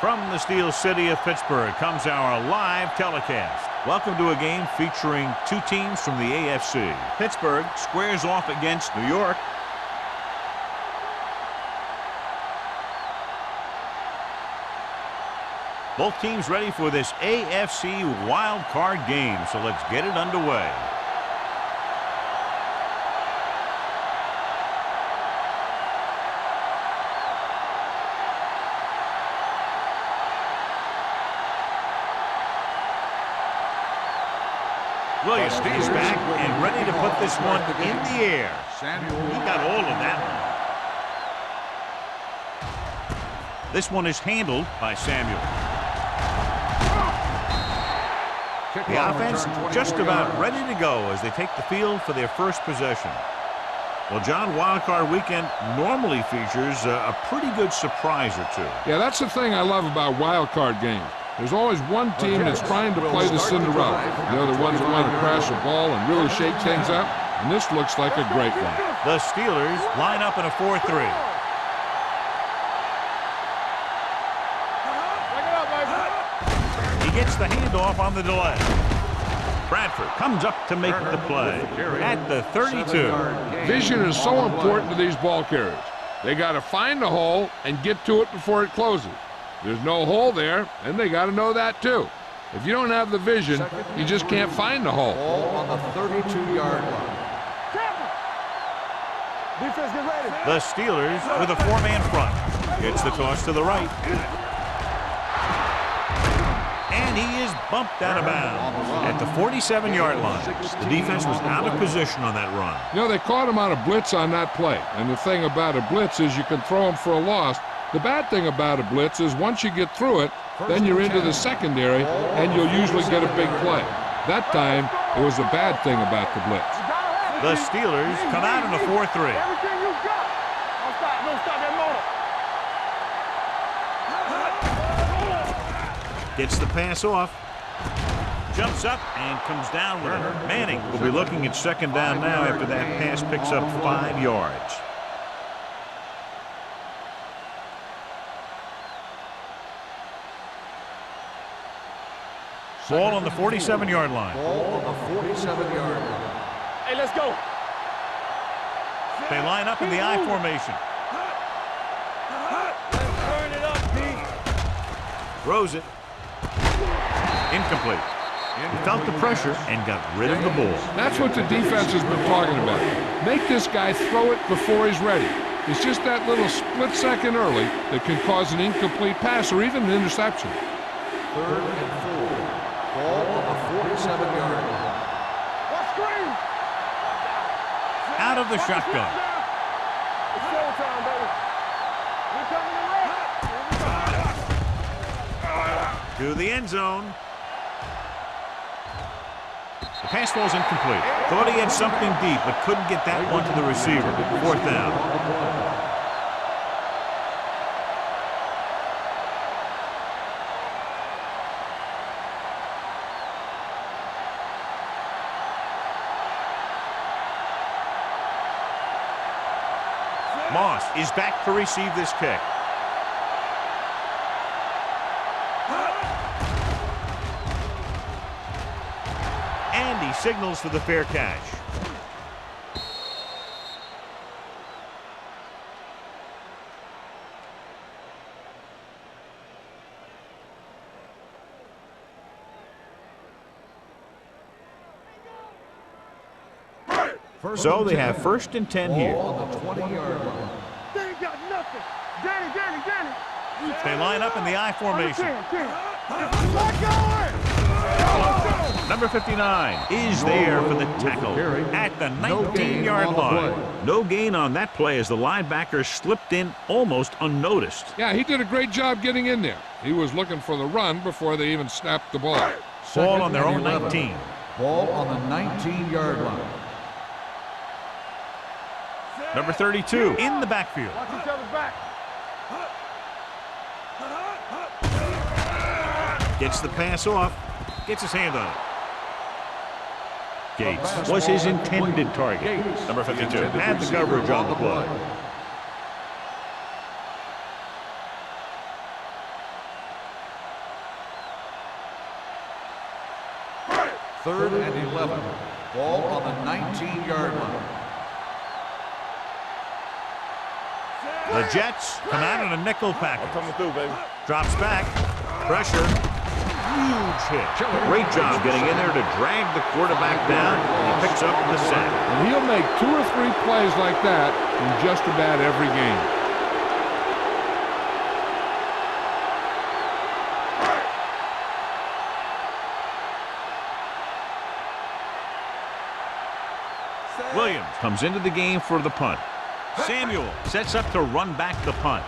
From the Steel City of Pittsburgh comes our live telecast. Welcome to a game featuring two teams from the AFC. Pittsburgh squares off against New York. Both teams ready for this AFC Wildcard game, so let's get it underway. Williams is back and ready to put this one in the air. He got all of that one. This one is handled by Samuel. The offense just about ready to go as they take the field for their first possession. Well, John, Wildcard Weekend normally features a pretty good surprise or two. Yeah, that's the thing I love about Wildcard games. There's always one team that's trying to play the Cinderella. They're the ones that want to crash the ball and really shake things up, and this looks like a great one. The Steelers line up in a 4-3. He gets the handoff on the delay. Bradford comes up to make the play at the 32. Vision is so important to these ball carriers. They got to find the hole and get to it before it closes. There's no hole there, and they got to know that too. If you don't have the vision, you just can't find the hole. Ball on the 32-yard line. Defense, get ready. The Steelers with a four-man front. Gets the toss to the right. And he is bumped out of bounds at the 47-yard line. The defense was out of position on that run. You know, they caught him on a blitz on that play. And the thing about a blitz is you can throw him for a loss. The bad thing about a blitz is once you get through it, then you're into the secondary, and you'll usually get a big play. That time, it was a bad thing about the blitz. The Steelers come out in a 4-3. Everything you got. Don't stop that motor. Gets the pass off. Jumps up and comes down with it. Manning will be looking at second down now after that pass picks up 5 yards. Ball on the 47-yard line. Ball on the 47-yard line. Hey, let's go. They line up in the I formation. Turn it up, D. Throws it. Incomplete. He felt the pressure and got rid of the ball. That's what the defense has been talking about. Make this guy throw it before he's ready. It's just that little split second early that can cause an incomplete pass or even an interception. 3rd and 4. Ball on the 47-yard line. What screen? Out of the shotgun. It's showtime, baby. We coming To the end zone. The pass falls incomplete. Thought he had something deep, but couldn't get that one to the receiver. 4th down. Moss is back to receive this kick. And he signals for the fair catch. So they have 1st and 10 here. Ball on the 20-yard line. They ain't got nothing. Danny. They line up in the I formation. Let go. Number 59 is there for the tackle at the 19-yard line. No gain on that play as the linebacker slipped in almost unnoticed. Yeah, he did a great job getting in there. He was looking for the run before they even snapped the ball. Ball on their own 19. Ball on the 19-yard line. Number 32 in the backfield. Watch each other's back. Gets the pass off. Gets his hand on it. Gates was his intended target. Number 52 had the coverage on the play. 3rd and 11. Ball on the 19-yard line. The Jets come out in a nickel package. Coming through, baby. Drops back. Pressure. Huge hit. Great job getting in there to drag the quarterback down. And he picks up the sack. And he'll make 2 or 3 plays like that in just about every game. Williams comes into the game for the punt. Samuel sets up to run back the punt.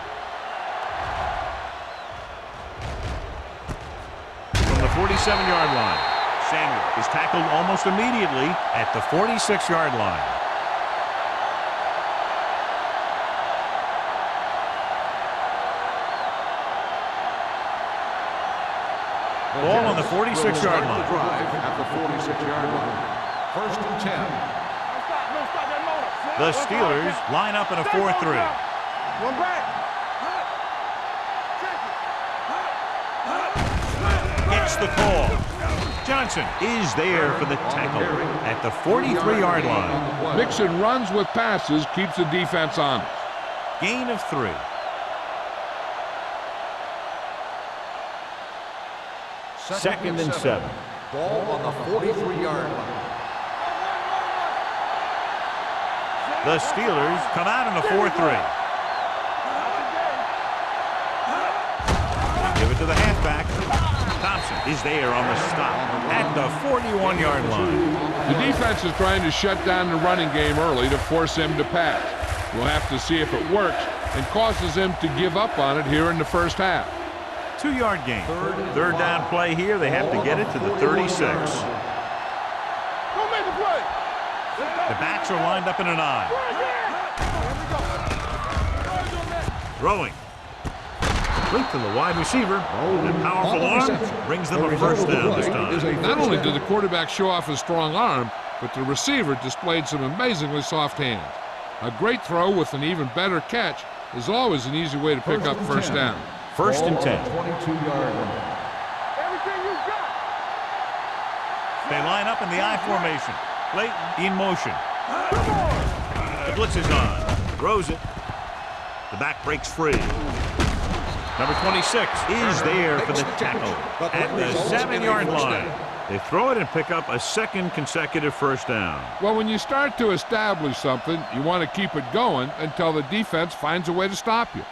From the 47-yard line, Samuel is tackled almost immediately at the 46-yard line. Ball on the 46-yard line. Drive at the 46-yard line. 1st and 10. The Steelers line up in a 4-3. One back. Gets the call. Johnson is there for the tackle at the 43-yard line. Mixing runs with passes keeps the defense honest. Gain of 3. Second and 7. Ball on the 43-yard line. The Steelers come out in a 4-3. Give it to the halfback. Thompson is there on the stop at the 41-yard line. The defense is trying to shut down the running game early to force him to pass. We'll have to see if it works and causes him to give up on it here in the first half. 2-yard gain. Third down play here. They have to get it to the 36. Don't make the play. The backs are lined up in an eye. Throwing. Complete to the wide receiver. And powerful arm brings them a first down this time. Not only did the quarterback show off his strong arm, but the receiver displayed some amazingly soft hands. A great throw with an even better catch is always an easy way to pick up first down. 1st and 10. 22-yard line. Everything you got. They line up in the I formation. Clayton in motion. The blitz is on. Throws it. The back breaks free. Number 26 is there for the tackle at the 7-yard line. They throw it and pick up a second consecutive first down. Well, when you start to establish something, you want to keep it going until the defense finds a way to stop you.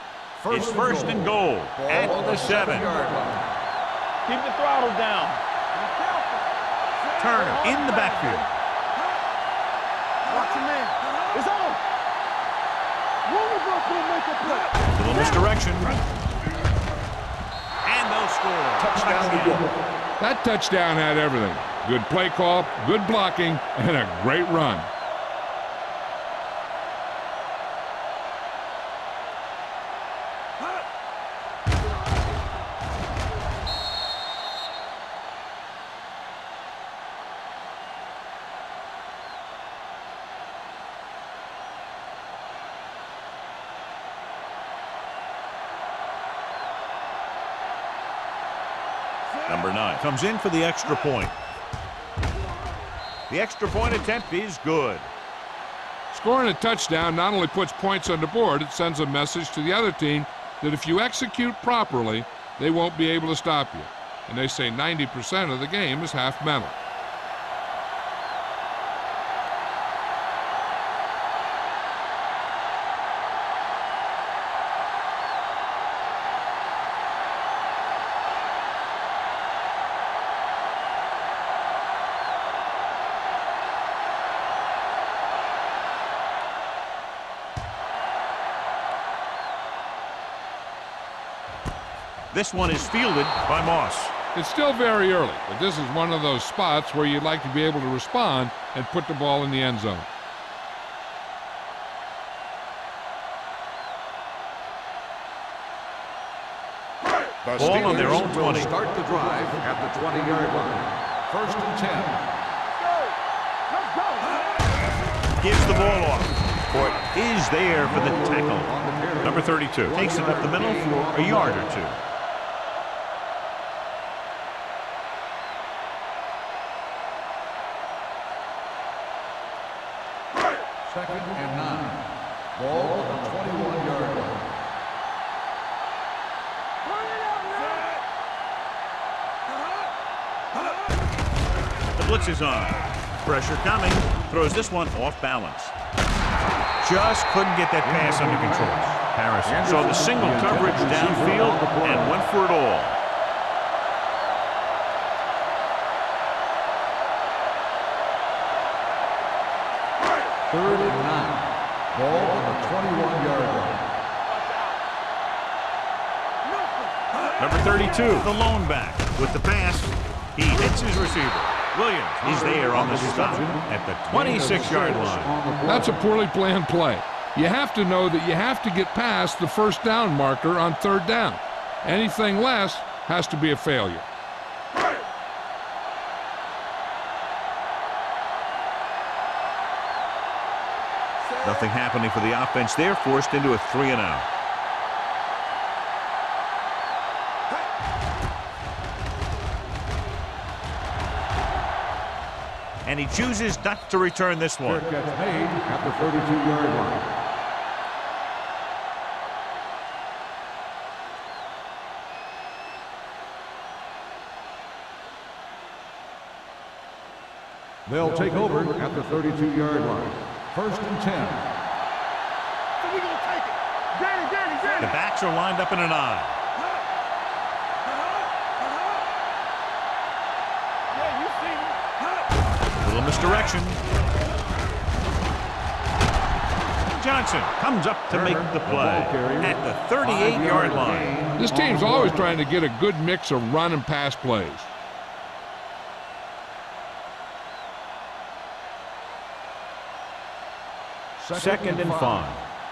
It's 1st and goal at the 7. Keep the throttle down. Turner in the backfield. Watch your man. It's on. Louisville will make a play. Little misdirection. And they'll score. Touchdown, New York. That touchdown had everything. Good play call, good blocking, and a great run. Number 9 comes in for the extra point. The extra point attempt is good. Scoring a touchdown not only puts points on the board, it sends a message to the other team that if you execute properly, they won't be able to stop you. And they say 90% of the game is half mental. This one is fielded by Moss. It's still very early, but this is one of those spots where you'd like to be able to respond and put the ball in the end zone. Ball on their own 20. Start the drive at the 20-yard line. 1st and 10. Gives the ball off. Fort is there for the tackle. Number 32 takes it up the middle for a yard or 2. 2nd and 9. Ball on the 21-yard line. The blitz is on. Pressure coming. Throws this one off balance. Just couldn't get that pass under control. Harrison saw the single coverage downfield and went for it all. Third and 9. Ball on the 21-yard line. Number 32, the lone back. With the pass, he hits his receiver. Williams is there on the stop at the 26-yard line. That's a poorly planned play. You have to know that you have to get past the first down marker on 3rd down. Anything less has to be a failure. Nothing happening for the offense there, forced into a 3-and-out. And he chooses not to return this one. Fair catch made at the 32-yard line. They'll take over at the 32-yard line. 1st and 10. So we gonna take it. Danny. The backs are lined up in an eye. Yeah, you see me. Little misdirection. Johnson comes up to make the play at the 38-yard line. This team's always trying to get a good mix of run and pass plays. Second and 5.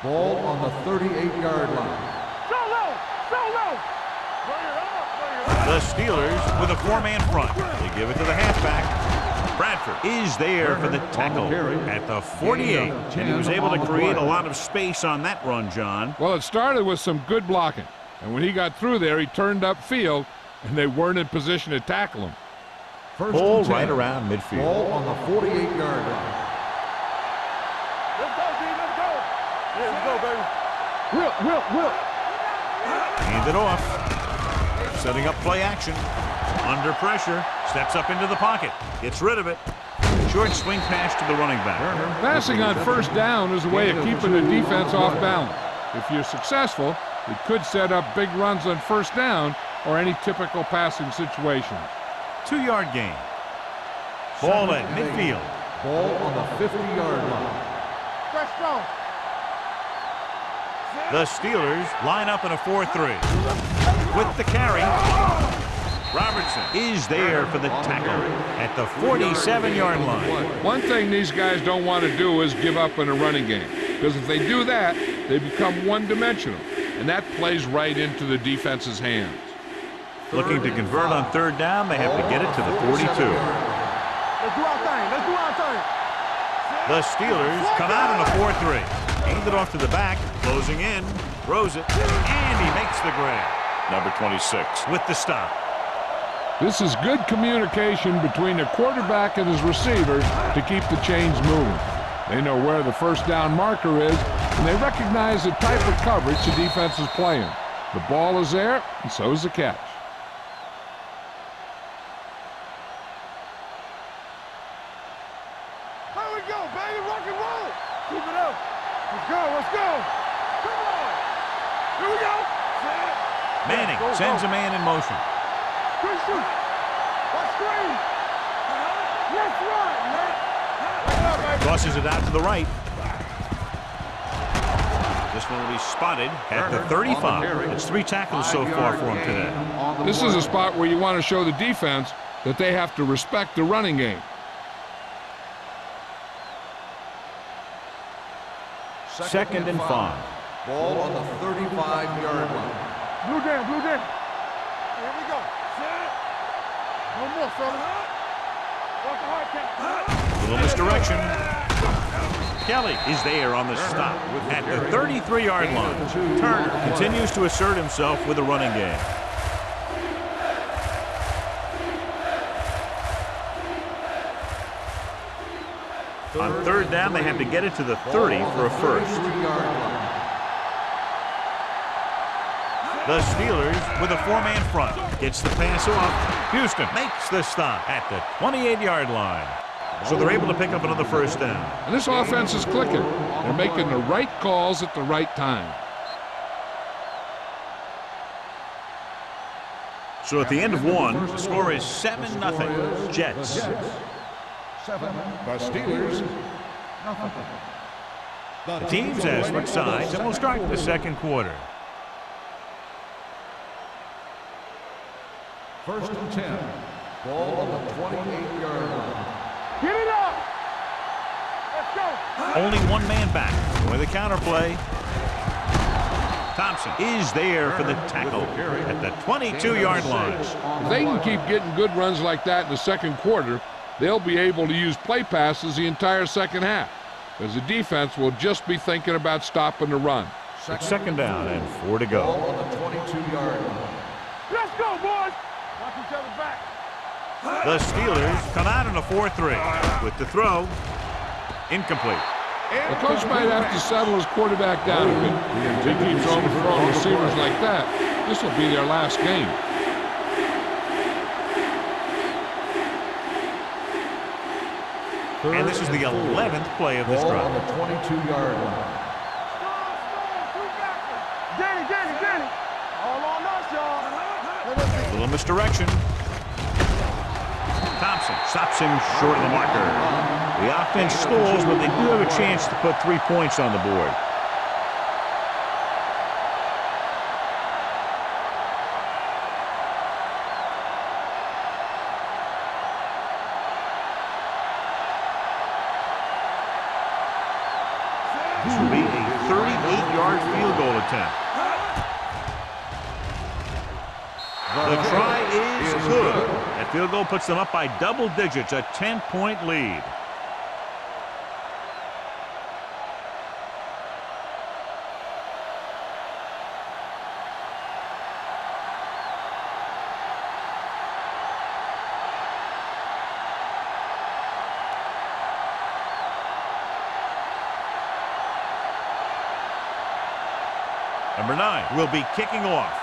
Ball on the 38-yard line. So low. Bring it up. The Steelers with a 4-man front. They give it to the halfback. Bradford is there for the tackle at the 48. And he was able to create a lot of space on that run, John. Well, it started with some good blocking. And when he got through there, he turned upfield, and they weren't in position to tackle him. Ball right around midfield. Ball on the 48-yard line. Let's go, D. Let's go. Yeah, let's go, baby. Will. Hand it off. Setting up play action. Under pressure. Steps up into the pocket. Gets rid of it. Short swing pass to the running back. Passing on 1st down is a way of keeping the defense off balance. If you're successful, it could set up big runs on 1st down or any typical passing situations. 2-yard gain. Ball at midfield. Ball on the 50-yard line. Fresh strong. The Steelers line up in a 4-3. With the carry, Robertson is there for the tackle at the 47-yard line. One thing these guys don't want to do is give up in a running game, because if they do that, they become one-dimensional, and that plays right into the defense's hands. Looking to convert on 3rd down, they have to get it to the 42. Let's do our thing. The Steelers come out in a 4-3. Aimed it off to the back, closing in, throws it, and he makes the grab. Number 26 with the stop. This is good communication between the quarterback and his receiver to keep the chains moving. They know where the 1st down marker is, and they recognize the type of coverage the defense is playing. The ball is there, and so is the catch. Here we go, baby. Rock and roll. Keep it up. Let's go. Come on. Here we go. Manning sends a man in motion. Good shoot. Let's screen. Let's run, man. Tosses it out to the right. This one will be spotted at the 35. It's 3 tackles so far for him today. This is a spot where you want to show the defense that they have to respect the running game. Second and 5. Ball on the 35-yard line. Blue down. Here we go. No more, fella. Walk the hard count. Little misdirection. Kelly is there on the stop at the 33-yard line. Turner continues to assert himself with a running game. On third down, they have to get it to the 30 for a first. The Steelers with a 4-man front. Gets the pass off. Houston makes the stop at the 28-yard line. So they're able to pick up another first down. And this offense is clicking. They're making the right calls at the right time. So at the end of one, the score is 7-0 Jets. The Steelers, nothing. The teams have switched sides, and we'll start the second quarter. First and 10. Ball on the 28-yard line. Get it up! Let's go! Only one man back. With a counter play. Thompson is there for the tackle at the 22-yard line. If they can keep getting good runs like that in the second quarter, they'll be able to use play passes the entire second half, because the defense will just be thinking about stopping the run. It's second down and 4 to go. Ball on the 22-yard line. Let's go, boys! Watch each other back. The Steelers come out in a 4-3 with the throw. Incomplete. The coach might have to settle his quarterback down a bit. If he keeps overthrowing receivers like that, this will be their last game. And this is the 11th play of this Ball drive. on the 22-yard line. Danny. All on us, y'all. A little misdirection. Thompson stops him short of the marker. The offense stalls, but they do have a chance to put 3 points on the board. This will be a 38-yard field goal attempt. The try is good. That field goal puts them up by double digits, a 10-point lead. Number 9 will be kicking off.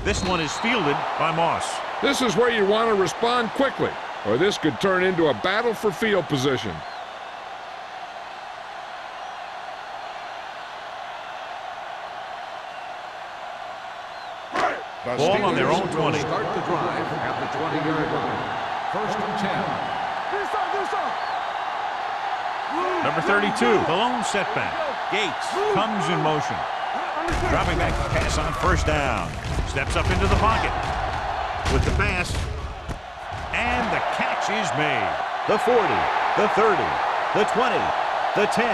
This one is fielded by Moss. This is where you want to respond quickly, or this could turn into a battle for field position. Ball on their own 20. Start the drive at the 20-yard line. First and 10. Number 32, the lone setback. Gates comes in motion. Dropping back to pass on first down. Steps up into the pocket with the pass. And the catch is made. The 40, the 30, the 20, the 10.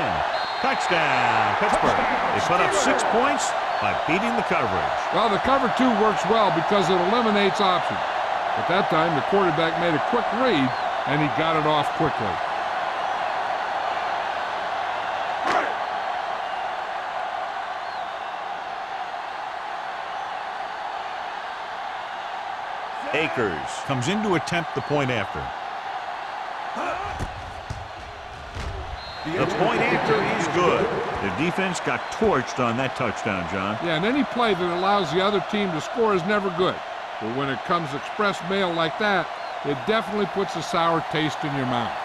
Touchdown, Pittsburgh. They put up 6 points by beating the coverage. Well, the cover 2 works well because it eliminates options. At that time, the quarterback made a quick read, and he got it off quickly. Akers comes in to attempt the point after. The point after is good. The defense got torched on that touchdown, John. Yeah, and any play that allows the other team to score is never good. But when it comes express mail like that, it definitely puts a sour taste in your mouth.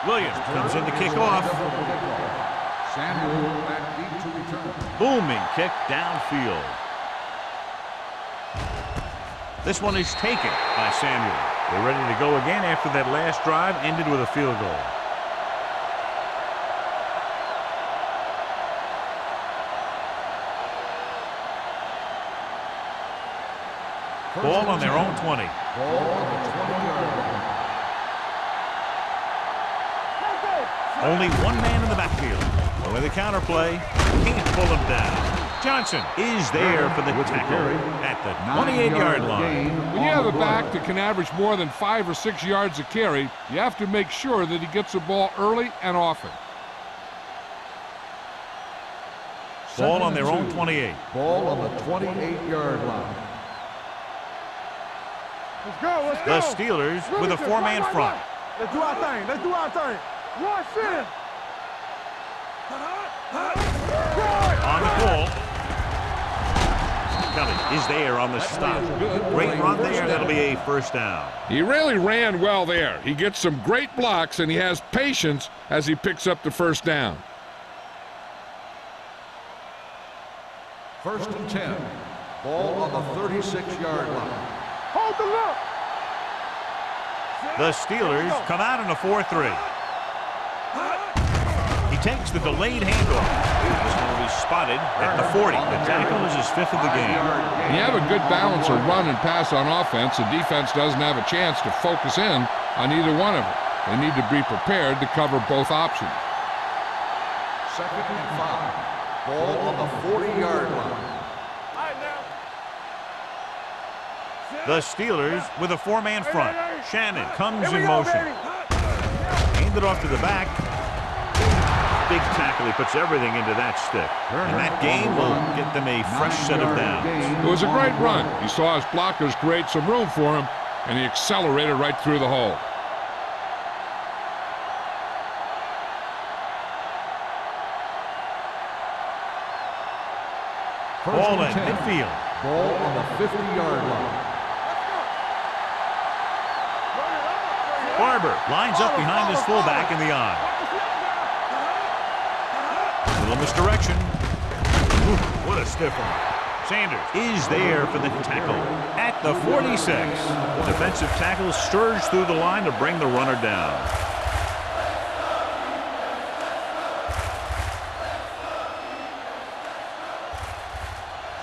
Williams comes in to kick off. Samuel back deep to return. Booming kick downfield. This one is taken by Samuel. They're ready to go again after that last drive ended with a field goal. Ball on their own 20. Ball on the 20-yard line. Only one man in the backfield. But with a counter play, can't pull him down. Johnson is there for the tackle at the 28-yard line. When you have a back that can average more than 5 or 6 yards a carry, you have to make sure that he gets the ball early and often. Ball on their own 28. Ball on the 28-yard line. Let's go, let's go. The Steelers with a four-man front. Let's do our thing, let's do our thing. Rush in. On the pull. Kelly is there on the stop. Great run there. That'll be a first down. He really ran well there. He gets some great blocks, and he has patience as he picks up the first down. 1st and 10. Ball on the 36-yard line. Hold the look. The Steelers come out in a 4-3. He takes the delayed handoff. This one will be spotted at the 40. The tackle is his 5th of the game. You have a good balance of run and pass on offense. The defense doesn't have a chance to focus in on either one of them. They need to be prepared to cover both options. 2nd and 5. Ball on the 40-yard line. The Steelers with a four-man front. Shannon comes in motion. Handed off to the back. Big tackle. He puts everything into that stick. And that game will get them a fresh set of downs. It was a great run. He saw his blockers create some room for him, and he accelerated right through the hole. Ball at midfield. Ball on the 50-yard line. Barber lines up behind his fullback in the eye. Little misdirection. Ooh, what a stiff one. Sanders is there for the tackle at the 46. The defensive tackle surged through the line to bring the runner down.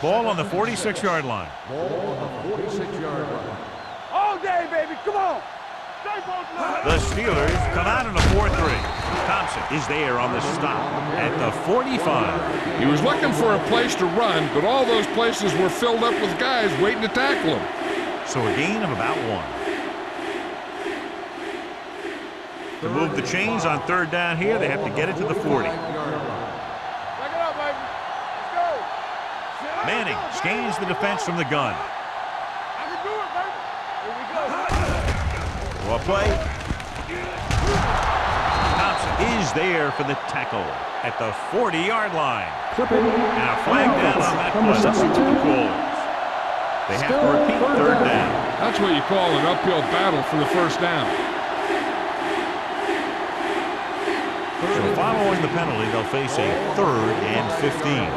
Ball on the 46-yard line. Ball on the 46-yard line. All day, baby, come on. The Steelers come out in a 4-3. Thompson is there on the stop at the 45. He was looking for a place to run, but all those places were filled up with guys waiting to tackle him. So a gain of about 1. To move the chains on 3rd down here, they have to get it to the 40. Manning scans the defense from the gun. Well play. Thompson is there for the tackle at the 40-yard line. And a flag down on that play. They have to repeat 3rd down. That's what you call an uphill battle for the first down. So following the penalty, they'll face a 3rd and 15.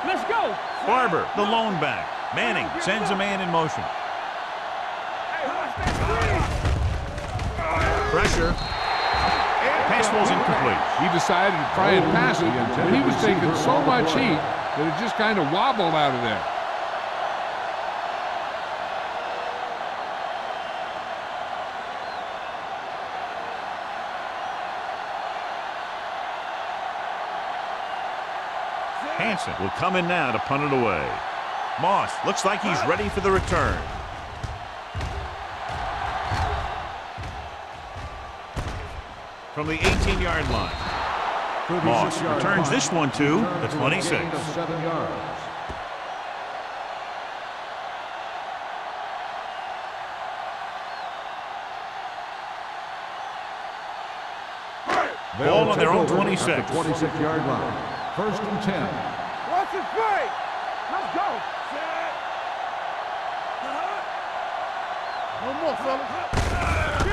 Let's go. Barber, the lone back. Manning sends a man in motion. Pressure. Pass was incomplete. He decided to try and pass it, and he was taking so much heat that it just kind of wobbled out of there. Hansen will come in now to punt it away. Moss looks like he's ready for the return. From the 18-yard line. Moss returns this one to the 26. 7 yards. Ball on their own 26. 26-yard line. 1st and 10. Watch it play. Let's go. No more, fellas.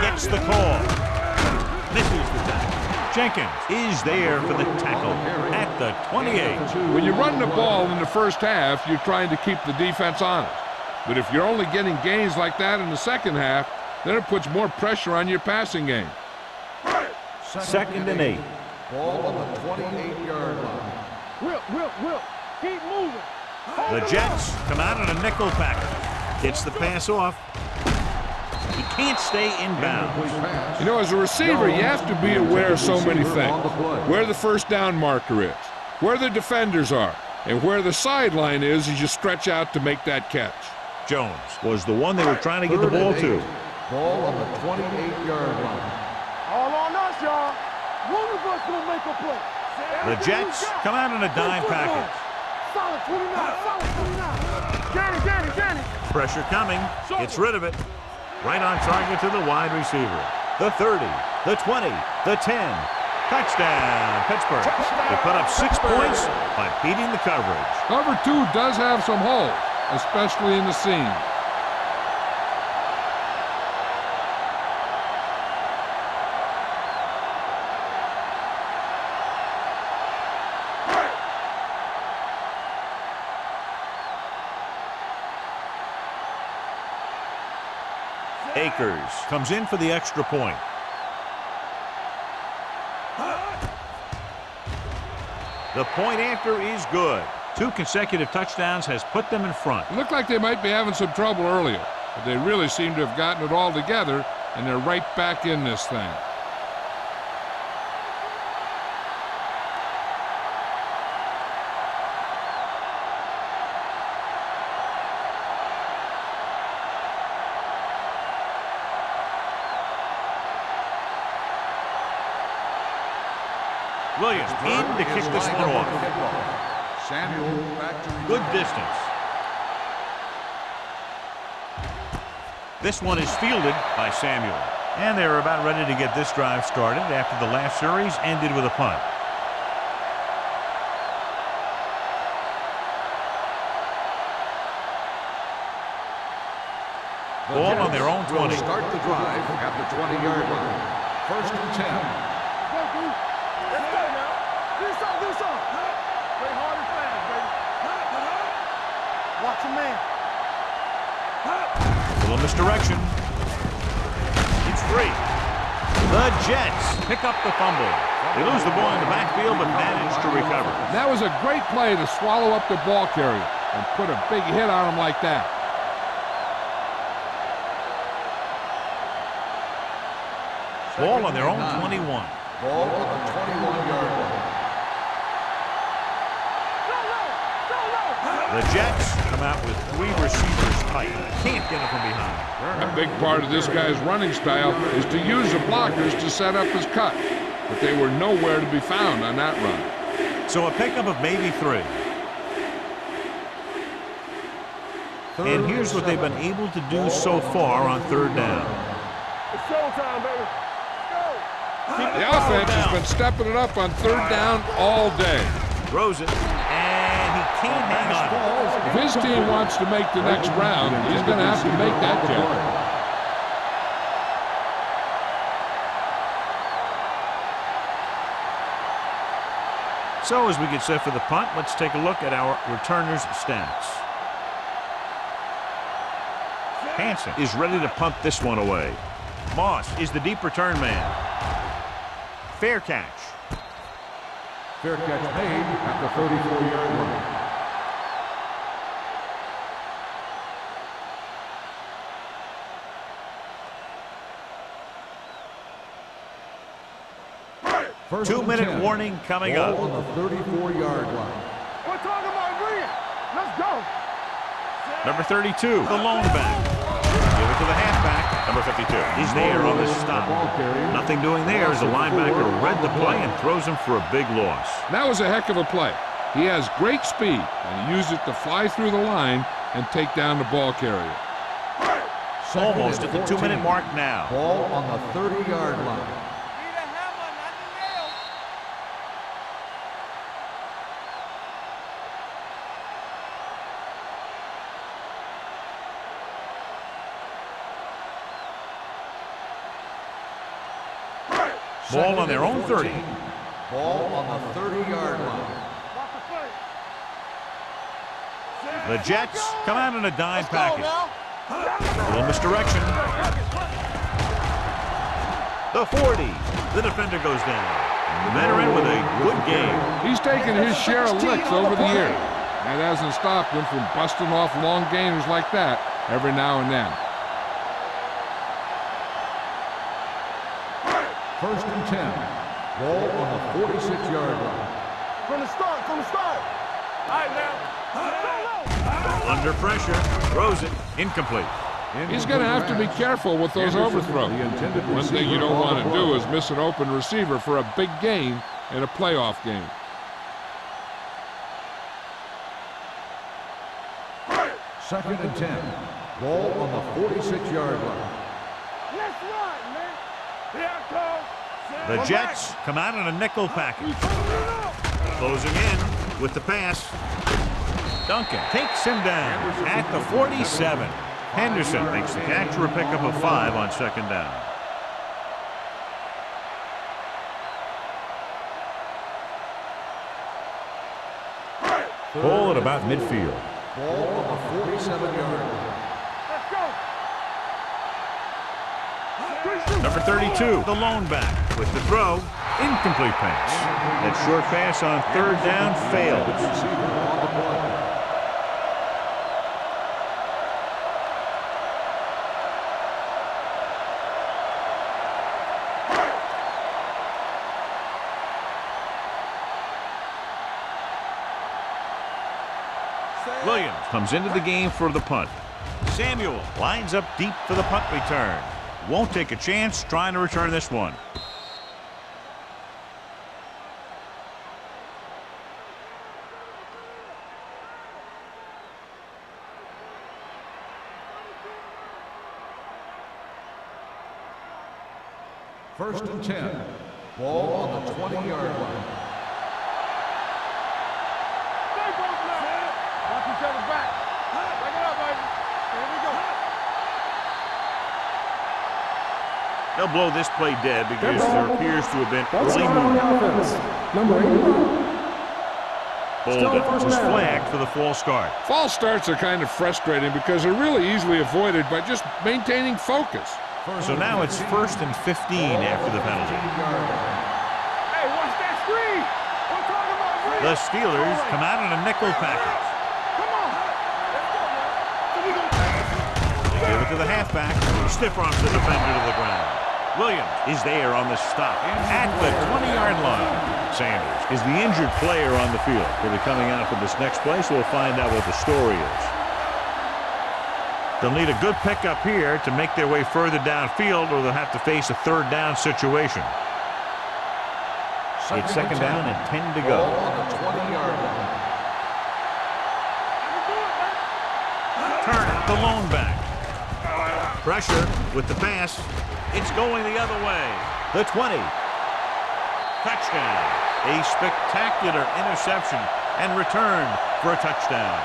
Gets the call. Misses the tackle. Jenkins is there for the tackle at the 28. When you run the ball in the first half, you're trying to keep the defense honest. But if you're only getting gains like that in the second half, then it puts more pressure on your passing game. 2nd and 8. Ball on the 28-yard line. Will. Keep moving. The Jets come out in a nickel package. Gets the pass off. He can't stay inbounds. You know, as a receiver, you have to be aware of so many things. Where the first down marker is, where the defenders are. And where the sideline is you stretch out to make that catch. Jones was the one they were trying to get the ball to. Ball on the 28-yard line. All on us, y'all. One of us gonna make a play. The Jets come out in a dime package. Solid 29, solid 29. Danny. Pressure coming. Gets rid of it. Right on target to the wide receiver. The 30, the 20, the 10. Touchdown, Pittsburgh. They put up 6 points by beating the coverage. Cover 2 does have some holes, especially in the seam. Akers comes in for the extra point. The point after is good. 2 consecutive touchdowns has put them in front. It looked like they might be having some trouble earlier, but they really seem to have gotten it all together, and they're right back in this thing. Williams in to kick this one off. Samuel back to Good distance. This one is fielded by Samuel. And they're about ready to get this drive started after the last series ended with a punt. Ball on their own 20. Start the drive at the 20-yard line. First and 10. Let's go now. Do something. Play hard and fast, baby. Watch your man. Little misdirection. It's free. The Jets pick up the fumble. They lose the ball in the backfield but manage to recover. That was a great play to swallow up the ball carrier and put a big hit on him like that. Ball on their own 21. Ball on the 21-yard line. The Jets come out with 3 receivers tight. Can't get it from behind. A big part of this guy's running style is to use the blockers to set up his cut, but they were nowhere to be found on that run. So a pickup of maybe 3. And here's what they've been able to do so far on 3rd down. It's showtime, baby. The offense has been stepping it up on 3rd down all day. Throws it, and he can't hang on. If his team wants to make the next round, he's going to have to make that jump. So as we get set for the punt, let's take a look at our returners' stats. Hansen is ready to punt this one away. Moss is the deep return man. Fair catch. Fair catch made at the 34-yard line. First 2-minute warning coming up. On the 34-yard line. We're talking about Williams. Let's go. Number 32, the lone back. Give it to the halfback. Number 52. He's there on the stop. Nothing doing there as the linebacker read the play and throws him for a big loss. That was a heck of a play. He has great speed, and he used it to fly through the line and take down the ball carrier. Almost at the 2-minute mark now. Ball on the 30-yard line. Ball on their own 30. Ball on the 30-yard line. The Jets come out in a dime package. A little misdirection. The 40. The defender goes down. The men are in with a good game. He's taken his share of licks over the years. That hasn't stopped him from busting off long gainers like that every now and then. First and 10. Ball on the 46-yard line. From the start. All right, now. Under pressure. Throws it. Incomplete. He's going to have to be careful with those overthrows. One thing you don't want to do is miss an open receiver for a big gain in a playoff game. Second and 10. Ball on the 46-yard line. Let's run, man. Here I come. The Jets come out in a nickel package. Closing in with the pass. Duncan takes him down at the 47. Henderson makes the catch for a pickup of 5 on second down. Ball at about midfield. Ball on the 47-yard line. Let's go. Number 32, the lone back with the throw. Incomplete pass. That short pass on third down fails. Receiver on the play. Williams comes into the game for the punt. Samuel lines up deep for the punt return. Won't take a chance trying to return this one. First and 10. Ball on the 20-yard line. Watch each other back. Back it up, baby. Here we go. They'll blow this play dead because there appears to have been early movement. Bolden was flagged for the false start. False starts are kind of frustrating because they're really easily avoided by just maintaining focus. So now it's 1st and 15 after the penalty. Hey, watch that screen. We're talking about screen. The Steelers come out in a nickel package. Come on. Let's go, man. They give it to the halfback, who stiff arms the defender to the ground. Williams is there on the stop at the 20-yard line. Sanders is the injured player on the field. He'll be coming out for this next play, so we'll find out what the story is. They'll need a good pickup here to make their way further downfield, or they'll have to face a third down situation. It's second down and 10 to go. Ball on the 20-yard line. Turner, the lone back. Pressure with the pass. It's going the other way. The 20. Touchdown. A spectacular interception and return for a touchdown.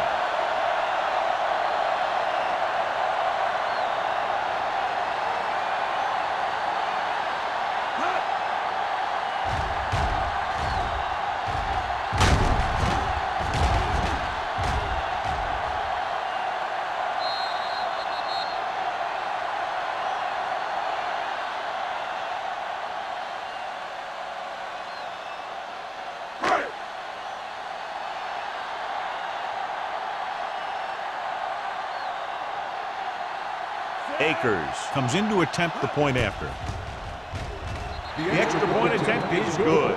Akers comes in to attempt the point after. The extra point attempt is good.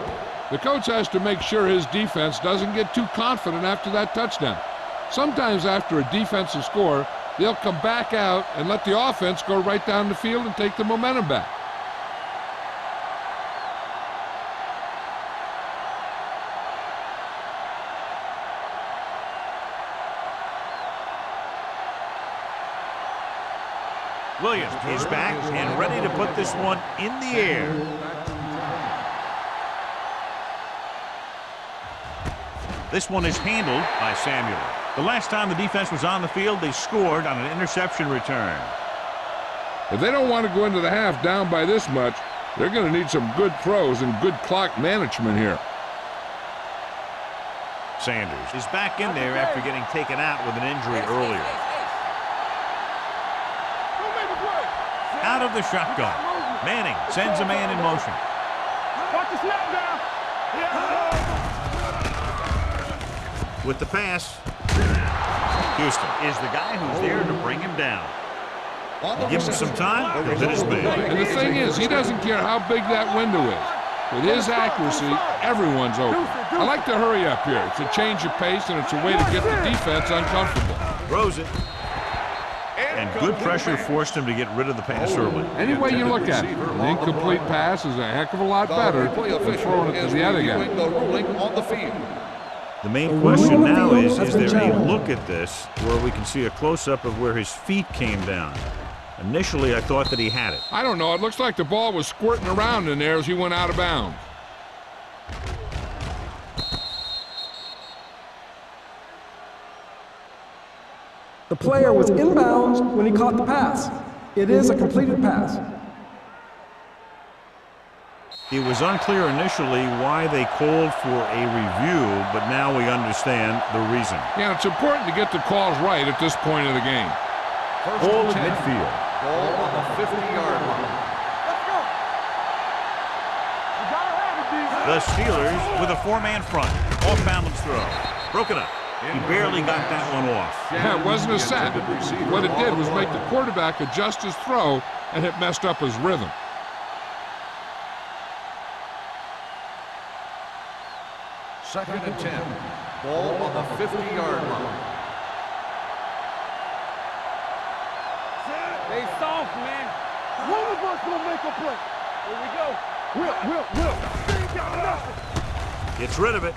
The coach has to make sure his defense doesn't get too confident after that touchdown. Sometimes after a defensive score, they'll come back out and let the offense go right down the field and take the momentum back. Williams is back and ready to put this one in the air. This one is handled by Samuel. The last time the defense was on the field, they scored on an interception return. If they don't want to go into the half down by this much, they're going to need some good throws and good clock management here. Sanders is back in there after getting taken out with an injury earlier. Out of the shotgun. Manning sends a man in motion. Watch the snap down. With the pass, Houston is the guy who's there to bring him down. Give him some time, he'll hit his man. And the thing is, he doesn't care how big that window is. With his accuracy, everyone's open. I like to hurry up here. It's a change of pace, and it's a way to get the defense uncomfortable. Throws it. And good pressure forced him to get rid of the pass early. Any way you look at it, an incomplete pass is a heck of a lot better than throwing it to the other guy. The main question now is there a look at this where we can see a close-up of where his feet came down? Initially, I thought that he had it. I don't know. It looks like the ball was squirting around in there as he went out of bounds. The player was inbounds when he caught the pass. It is a completed pass. It was unclear initially why they called for a review, but now we understand the reason. Yeah, it's important to get the calls right at this point of the game. Ball at midfield. Ball on the 50-yard line. Let's go. You gotta have it, D. The Steelers with a four-man front. Off-balance throw. Broken up. He barely got that one off. Yeah, it wasn't a set. What it did was make the quarterback adjust his throw, and it messed up his rhythm. Second and 10. Ball on the 50-yard line. Stay soft, man. One of us gonna make a play. Here we go. Whip. They ain't got nothing. Gets rid of it.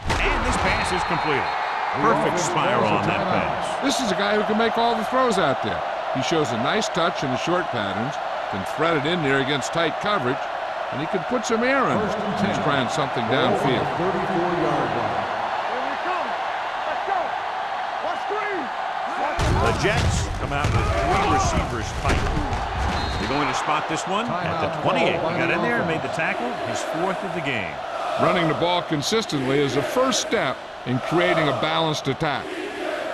And this pass is completed. Perfect spiral on that pass. This is a guy who can make all the throws out there. He shows a nice touch in the short patterns, can thread it in there against tight coverage, and he can put some air in it. He's trying something downfield. 34-yard line. Here we come. Let's go. Watch screen. The Jets come out with three receivers tight. They're going to spot this one at the 28. He got in there and made the tackle, his fourth of the game. Running the ball consistently is the first step in creating a balanced attack.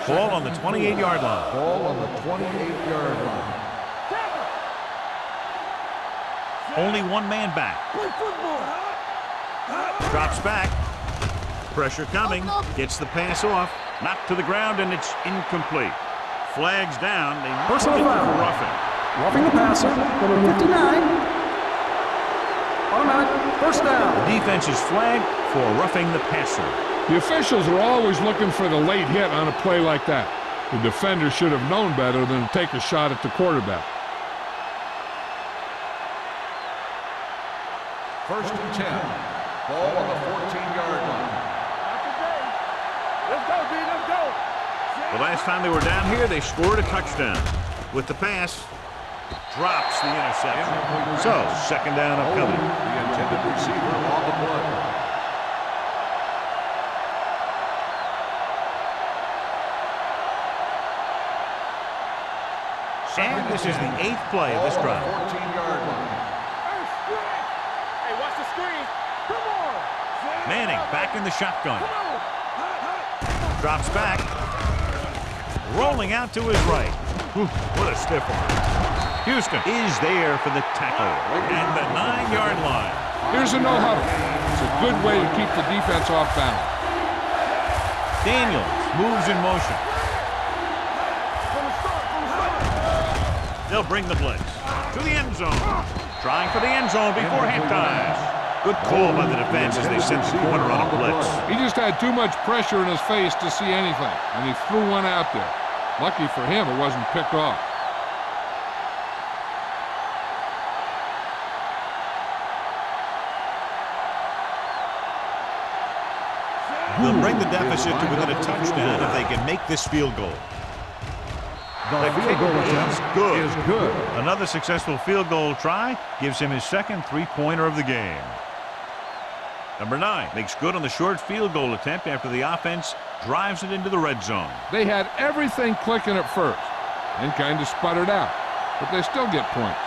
Ball on the 28-yard line. Ball on the 28-yard line. Only one man back. Play football. Drops back. Pressure coming. Gets the pass off. Knocked to the ground, and it's incomplete. Flags down. They must Personal get foul. for roughing. Roughing the passer, number 59. Automatic first down. The defense is flagged for roughing the passer. The officials are always looking for the late hit on a play like that. The defender should have known better than to take a shot at the quarterback. First and 10. Ball on the 14-yard line. Not today. Let's go, D. Let's go. The last time they were down here, they scored a touchdown. With the pass, drops the interception. So, second down upcoming. The intended receiver on the play. And this is the 8th play of this drive. 14-yard line. Hey, watch the screen. Come on. Manning back in the shotgun. Drops back. Rolling out to his right. Whew, what a stiff one. Houston is there for the tackle at the 9-yard line. Here's a no-huddle. It's a good way to keep the defense off balance. Daniels moves in motion. They'll bring the blitz to the end zone. Trying for the end zone before halftime. Good call by the defense as they sent the corner on a blitz. He just had too much pressure in his face to see anything, and he threw one out there. Lucky for him, it wasn't picked off. They'll bring the deficit to within a touchdown if they can make this field goal. The field goal attempt is good. Another successful field goal try gives him his second three-pointer of the game. Number 9 makes good on the short field goal attempt after the offense drives it into the red zone. They had everything clicking at first and kind of sputtered out, but they still get points.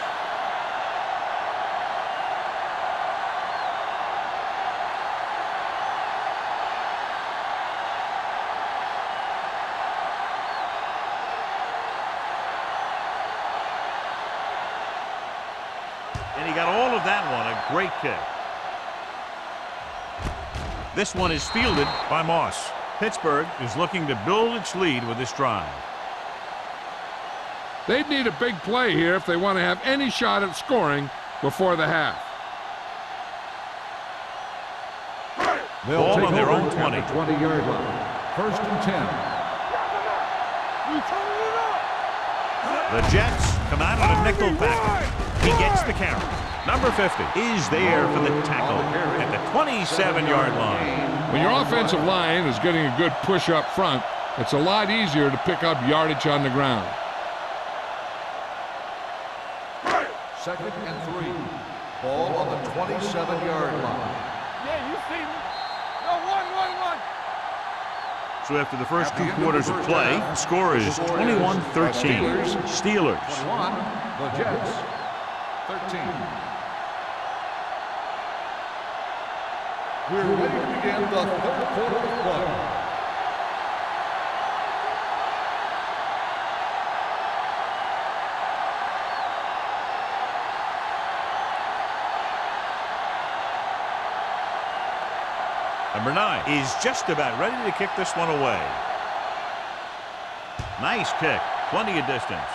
And he got all of that one, a great kick. This one is fielded by Moss. Pittsburgh is looking to build its lead with this drive. They'd need a big play here if they want to have any shot at scoring before the half. They'll Ball take on their over own at 20. the 20-yard line. First and 10. The Jets come out on a nickel package. He gets the carry. Number 50 is there for the tackle at the 27-yard line. When your offensive line is getting a good push up front, it's a lot easier to pick up yardage on the ground. Second and 3. Ball on the 27-yard line. Yeah, you see me. No, one. So after the first 2 quarters of play, the score is 21-13. Steelers. 21, the Jets. 13. We're ready to begin the third quarter of play. Number 9 is just about ready to kick this one away. Nice kick. Plenty of distance.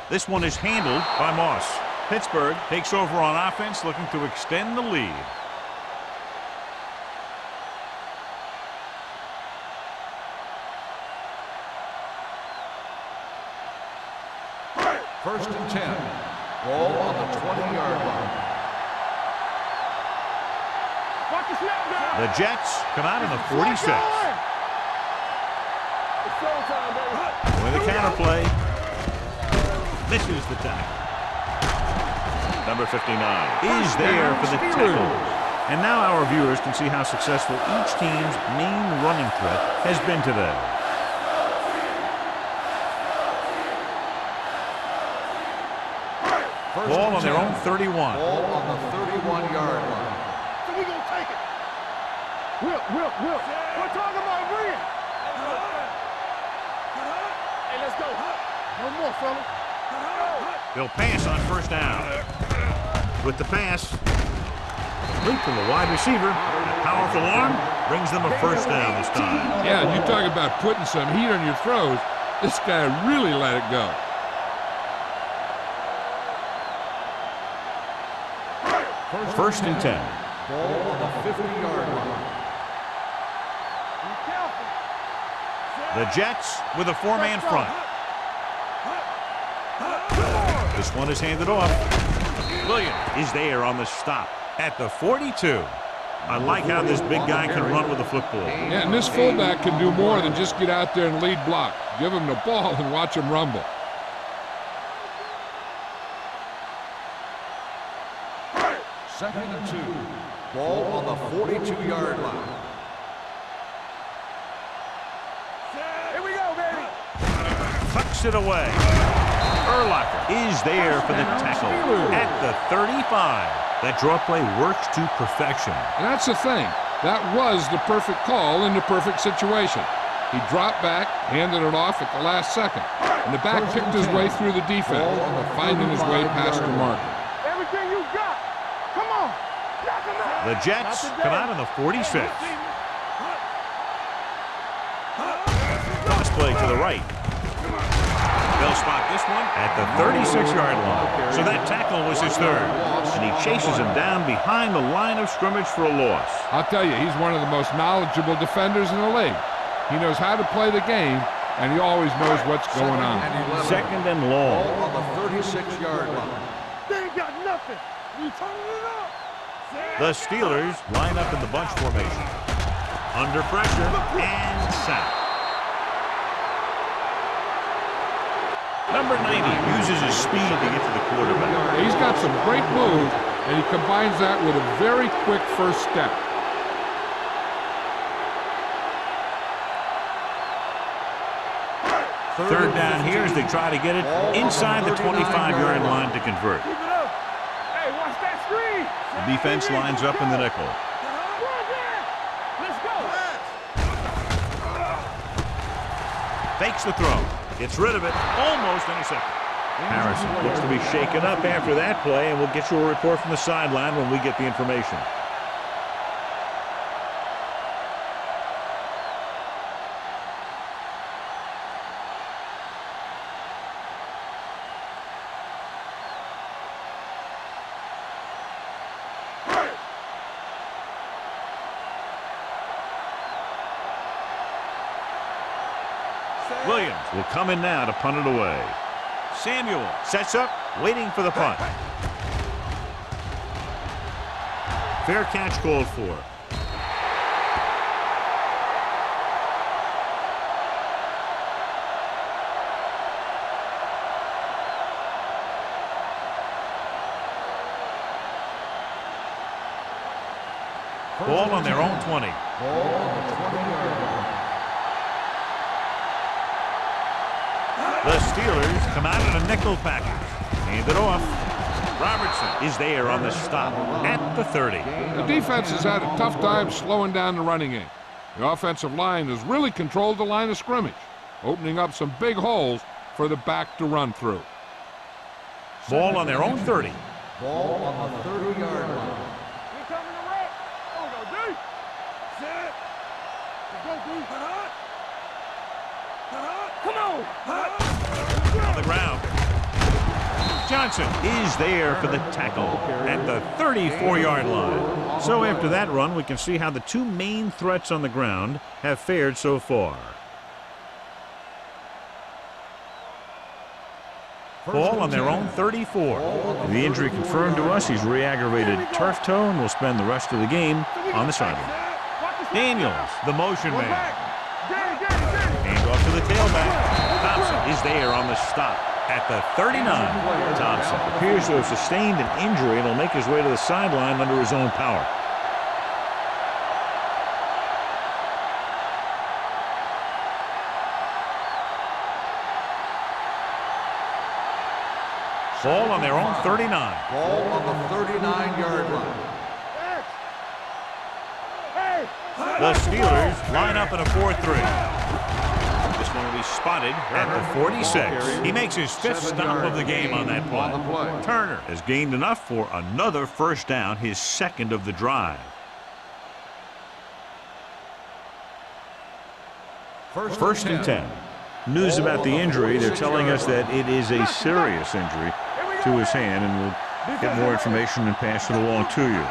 This one is handled by Moss. Pittsburgh takes over on offense, looking to extend the lead. First and 10. Ball on the 20-yard line. The Jets come out in the 46. With a counter play. Misses the tackle. Number 59 is there for the tackle. And now our viewers can see how successful each team's main running threat has been today. Ball on their own 31. Ball on the 31-yard line. So we gonna take it. Will. We're talking about bringing. Hey, let's go. No more, fellas. They'll pass on first down. With the pass, complete from the wide receiver. A powerful arm brings them a first down this time. Yeah, you talk about putting some heat on your throws. This guy really let it go. First and 10. Ball on the 50-yard line. Be careful. The Jets with a 4-man front. This one is handed off. Williams is there on the stop at the 42. I like how this big guy can run with the football. Yeah, and this fullback can do more than just get out there and lead block. Give him the ball and watch him rumble. Second and 2. Ball on the 42-yard line. Here we go, baby. Tucks it away. Urlacher is there for the tackle at the 35. That draw play works to perfection. And that's the thing. That was the perfect call in the perfect situation. He dropped back, handed it off at the last second. And the back picked his way through the defense, finding his way past the marker. Everything you got. Come on. Knock him out. The Jets come out in the 46. Toss play to the right. They'll spot this one at the 36-yard line. So that tackle was his third. And he chases him down behind the line of scrimmage for a loss. I'll tell you, he's one of the most knowledgeable defenders in the league. He knows how to play the game, and he always knows what's going on. Second and long. Ball on the 36-yard line. They ain't got nothing. We turning it up. The Steelers line up in the bunch formation. Under pressure and sack. Number 90 uses his speed to get to the quarterback. He's got some great moves, and he combines that with a very quick first step. Third down here as they try to get it inside the 25-yard line to convert. Keep it up. Hey, watch that screen. The defense lines up in the nickel. Let's go. Fakes the throw. Gets rid of it. Almost intercepted. Harrison looks to be shaken up after that play, and we'll get you a report from the sideline when we get the information. Williams will come in now to punt it away. Samuel sets up, waiting for the punt. Fair catch called for. Ball on their own 20. Ball on the 20-yard line. The Steelers come out in a nickel package. Hand it off. Robertson is there on the stop at the 30. The defense has had a tough time slowing down the running game. The offensive line has really controlled the line of scrimmage, opening up some big holes for the back to run through. Ball on their own 30. Ball on the 30-yard line. On the ground. Johnson is there for the tackle at the 34-yard line. So after that run, we can see how the two main threats on the ground have fared so far. Ball on their own 34. The injury confirmed to us. He's re-aggravated turf toe and will spend the rest of the game on the sideline. Daniels, the motion man. Hand off to the tailback. Thompson is there on the stop at the 39. Thompson appears to have sustained an injury and will make his way to the sideline under his own power. Ball on their own 39. Ball on the 39-yard line. The Steelers line up in a 4-3. This one will be spotted at the 46. He makes his fifth stop of the game on that play. Turner has gained enough for another first down, his second of the drive. First and 10. News about the injury. They're telling us that it is a serious injury to his hand, and we'll get more information and pass it along to you.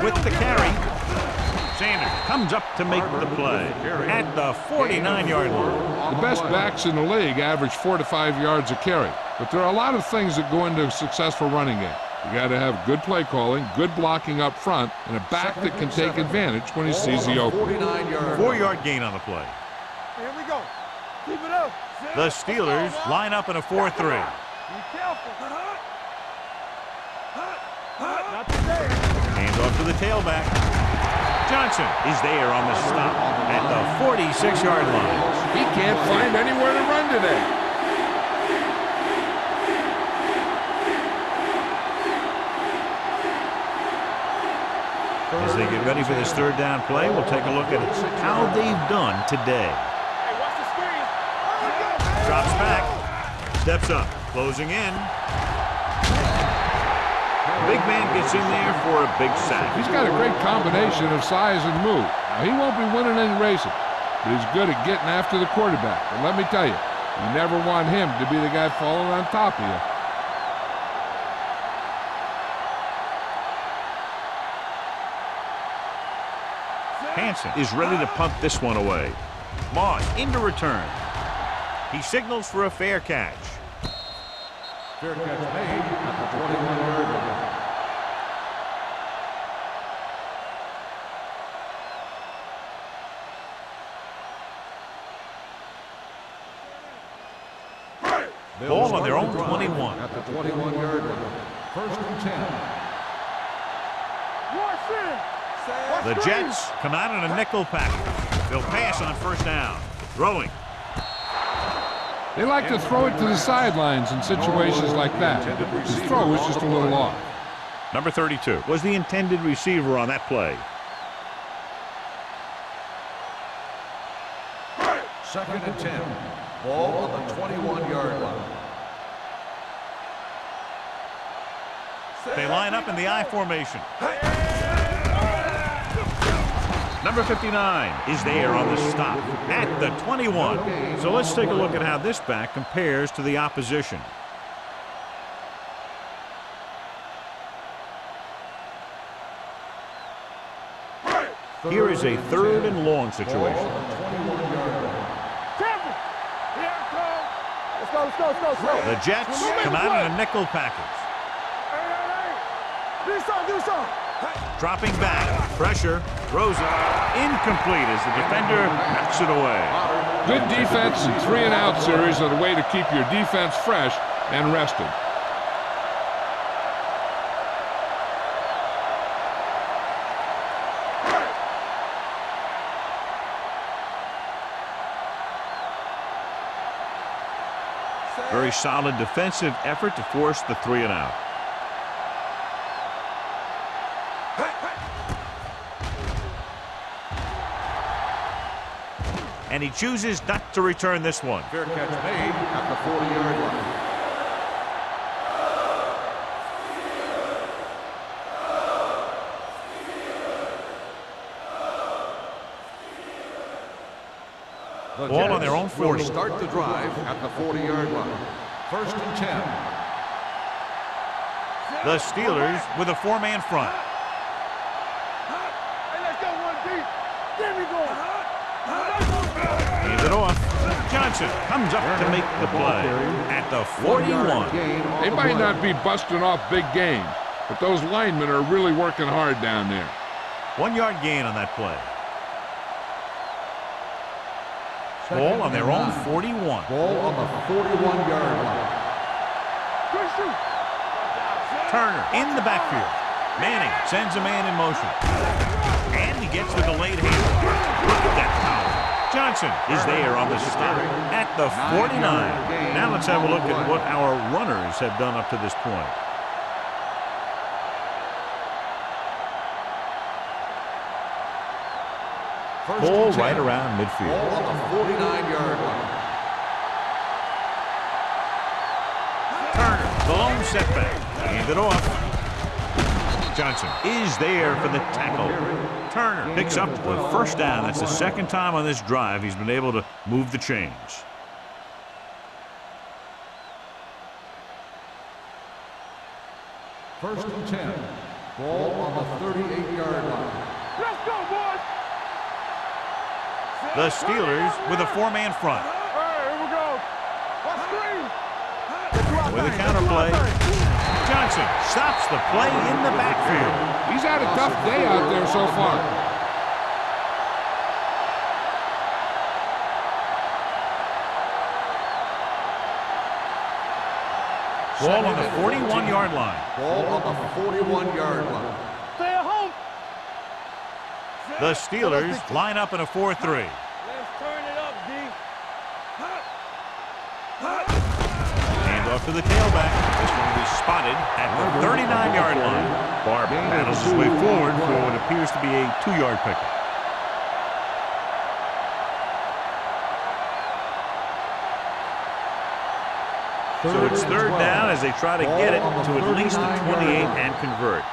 With the carry, Sanders comes up to make the play at the 49-yard line. The best backs in the league average 4 to 5 yards a carry, but there are a lot of things that go into a successful running game. You got to have good play calling, good blocking up front, and a back that can take advantage when he sees the opening. 4-yard gain on the play. Here we go. Keep it up. The Steelers line up in a 4-3. Be careful. Not today. Hands off to the tailback. Johnson is there on the stop at the 46-yard line. He can't find anywhere to run today. As they get ready for this third down play, we'll take a look at how they've done today. Hey, watch the screen. Drops back, steps up, closing in. Big man gets in there for a big sack. He's got a great combination of size and move. Now, he won't be winning any races, but he's good at getting after the quarterback. And let me tell you, you never want him to be the guy falling on top of you. Hansen is ready to punt this one away. Moss into return. He signals for a fair catch. Fair catch made at the 21-yard line. Ball on their own 21. At the 21-yard line. First and 10. The Jets come out in a nickel package. They'll pass on first down. Throwing. They like to throw it to the sidelines in situations like that. His throw is just a little off. Number 32 was the intended receiver on that play. Second and 10. Ball on the 21-yard line. They line up in the I formation. Number 59 is there on the stop at the 21. So let's take a look at how this back compares to the opposition. Here is a 3rd and long situation. Champion! Here it comes! Let's go. The Jets come out in a nickel package. Hey. Do something. Dropping back, pressure, throws it, incomplete as the defender knocks it away. Good defense and 3-and-out series are the way to keep your defense fresh and rested. Very solid defensive effort to force the 3-and-out. And he chooses not to return this one. Fair catch made at the 40-yard line. Ball on their own 40. Start the drive at the 40-yard line. 1st and 10. The Steelers with a 4-man front. Hey, let's go one deep. There we go. Hands it off. Johnson comes up to make the play at the 41. They might not be busting off big games, but those linemen are really working hard down there. 1-yard gain on that play. Ball on their own 41. Ball on the 41-yard line. Good shoot. Turner in the backfield. Manning sends a man in motion. And he gets the delayed handle. Look at that power. Johnson is there on the stop at the 49. Now let's have a look at what our runners have done up to this point. Ball right around midfield. Ball on the 49-yard line. Turner, the lone setback. Hand it off. Johnson is there for the tackle. Turner picks up the 1st down. That's the 2nd time on this drive he's been able to move the chains. First and 10. Ball on the 38-yard line. Let's go, boys. The Steelers with a 4-man front. All right, here we go. Let's screen. With a counterplay, Johnson stops the play in the backfield. He's had a tough day out there so far. Ball on the 41-yard line. Ball on the 41-yard line. Stay at home. The Steelers line up in a 4-3. Let's turn it up, D. Hand off to the tailback. This one will be spotted at the 39-yard line. Barb battles his way forward for what appears to be a 2-yard pickup. So it's 3rd down as they try to get it to at least the 28 and convert.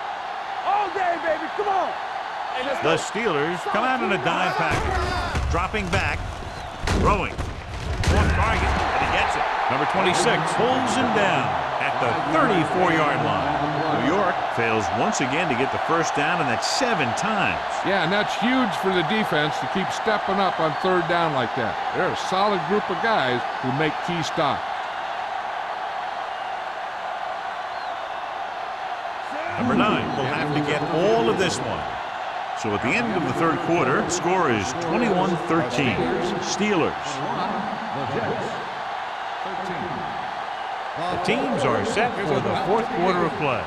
All day, baby. Come on. Hey, let's The go. Steelers come out in a dime package. Dropping back. Throwing. On target. And he gets it. Number 26 pulls him down at the 34-yard line. New York fails once again to get the 1st down, and that's 7 times. Yeah, and that's huge for the defense to keep stepping up on 3rd down like that. They're a solid group of guys who make key stops. Number 9 will have to get all of this one. So at the end of the 3rd quarter, the score is 21-13. Steelers. The teams are set for the 4th quarter of play.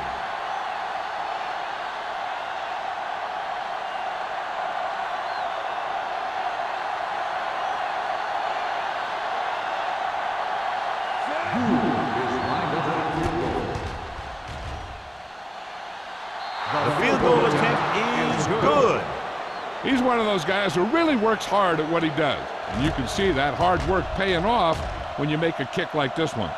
The field goal attempt is good. He's one of those guys who really works hard at what he does. And you can see that hard work paying off when you make a kick like this one.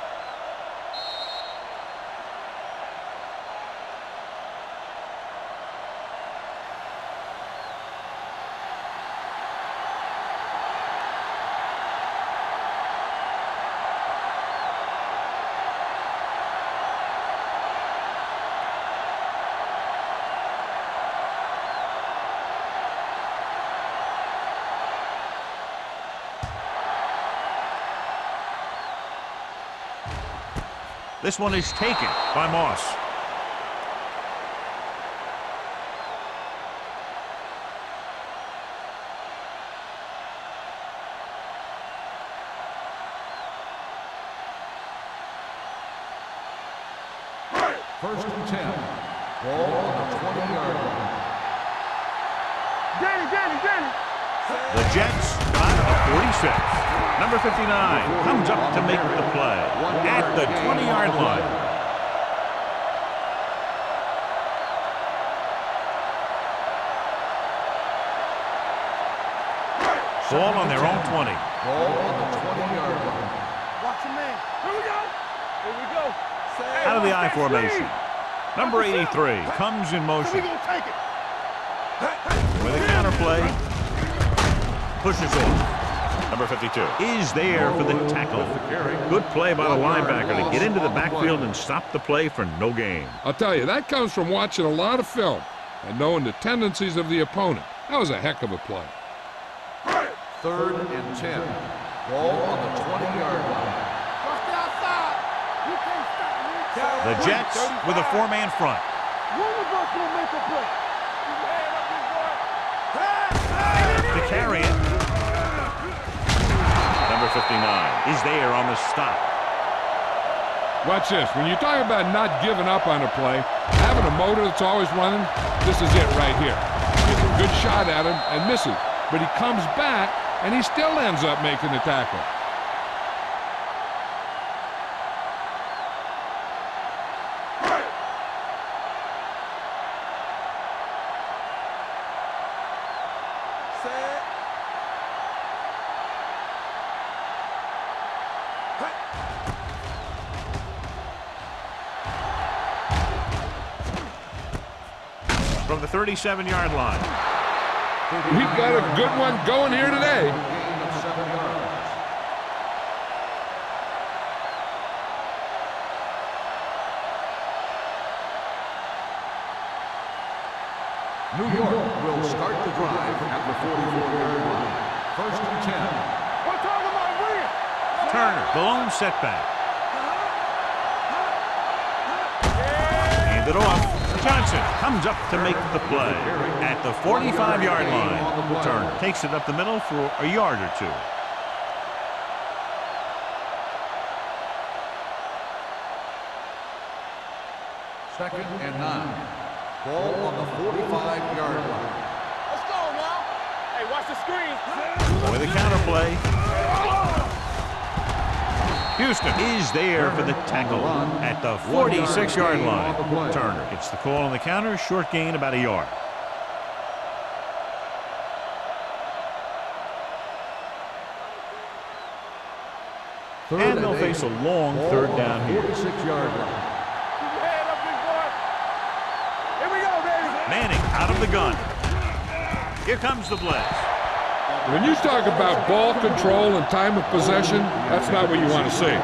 This one is taken by Moss. First and 10. Ball on the 20-yard line. Danny. The Jets got a 46. Number 59 comes up to make the play at the 20-yard line. Ball on their own 20. Ball on the 20-yard line. Watch your man. Here we go. Out of the I formation. Number 83 comes in We motion gonna take it. with a counter play. Pushes off. Number 52 is there for the tackle. Good play by the linebacker to get into the backfield and stop the play for no gain. I'll tell you, that comes from watching a lot of film and knowing the tendencies of the opponent. That was a heck of a play. Third and 10. Ball on the 20-yard line. Watch the outside. You can't stop me. The Jets with a four-man front. One of us will make a play. To carry it. Number 59 is there on the stop. Watch this. When you talk about not giving up on a play, having a motor that's always running, this is it right here. Gets a good shot at him and misses. But he comes back, and he still ends up making the tackle. From the 37-yard line. We've got a good one going here today. Gain of 7 yards. New York will start the drive at the 44-yard line. First and 10. We're talking about win. Turner, the lone setback. Hand it off. Johnson comes up to make the play at the 45-yard line. Turner takes it up the middle for a yard or two. Second and 9. Ball on the 45-yard line. Let's go now. Hey, watch the screen. With a counter play. Houston is there for the tackle at the 46-yard line. Turner gets the call on the counter. Short gain, about a yard. And they'll face a long third down here. 46-yard line. Keep your head up, big boy. Here we go, baby. Manning out of the gun. Here comes the blitz. When you talk about ball control and time of possession, that's not what you want to see.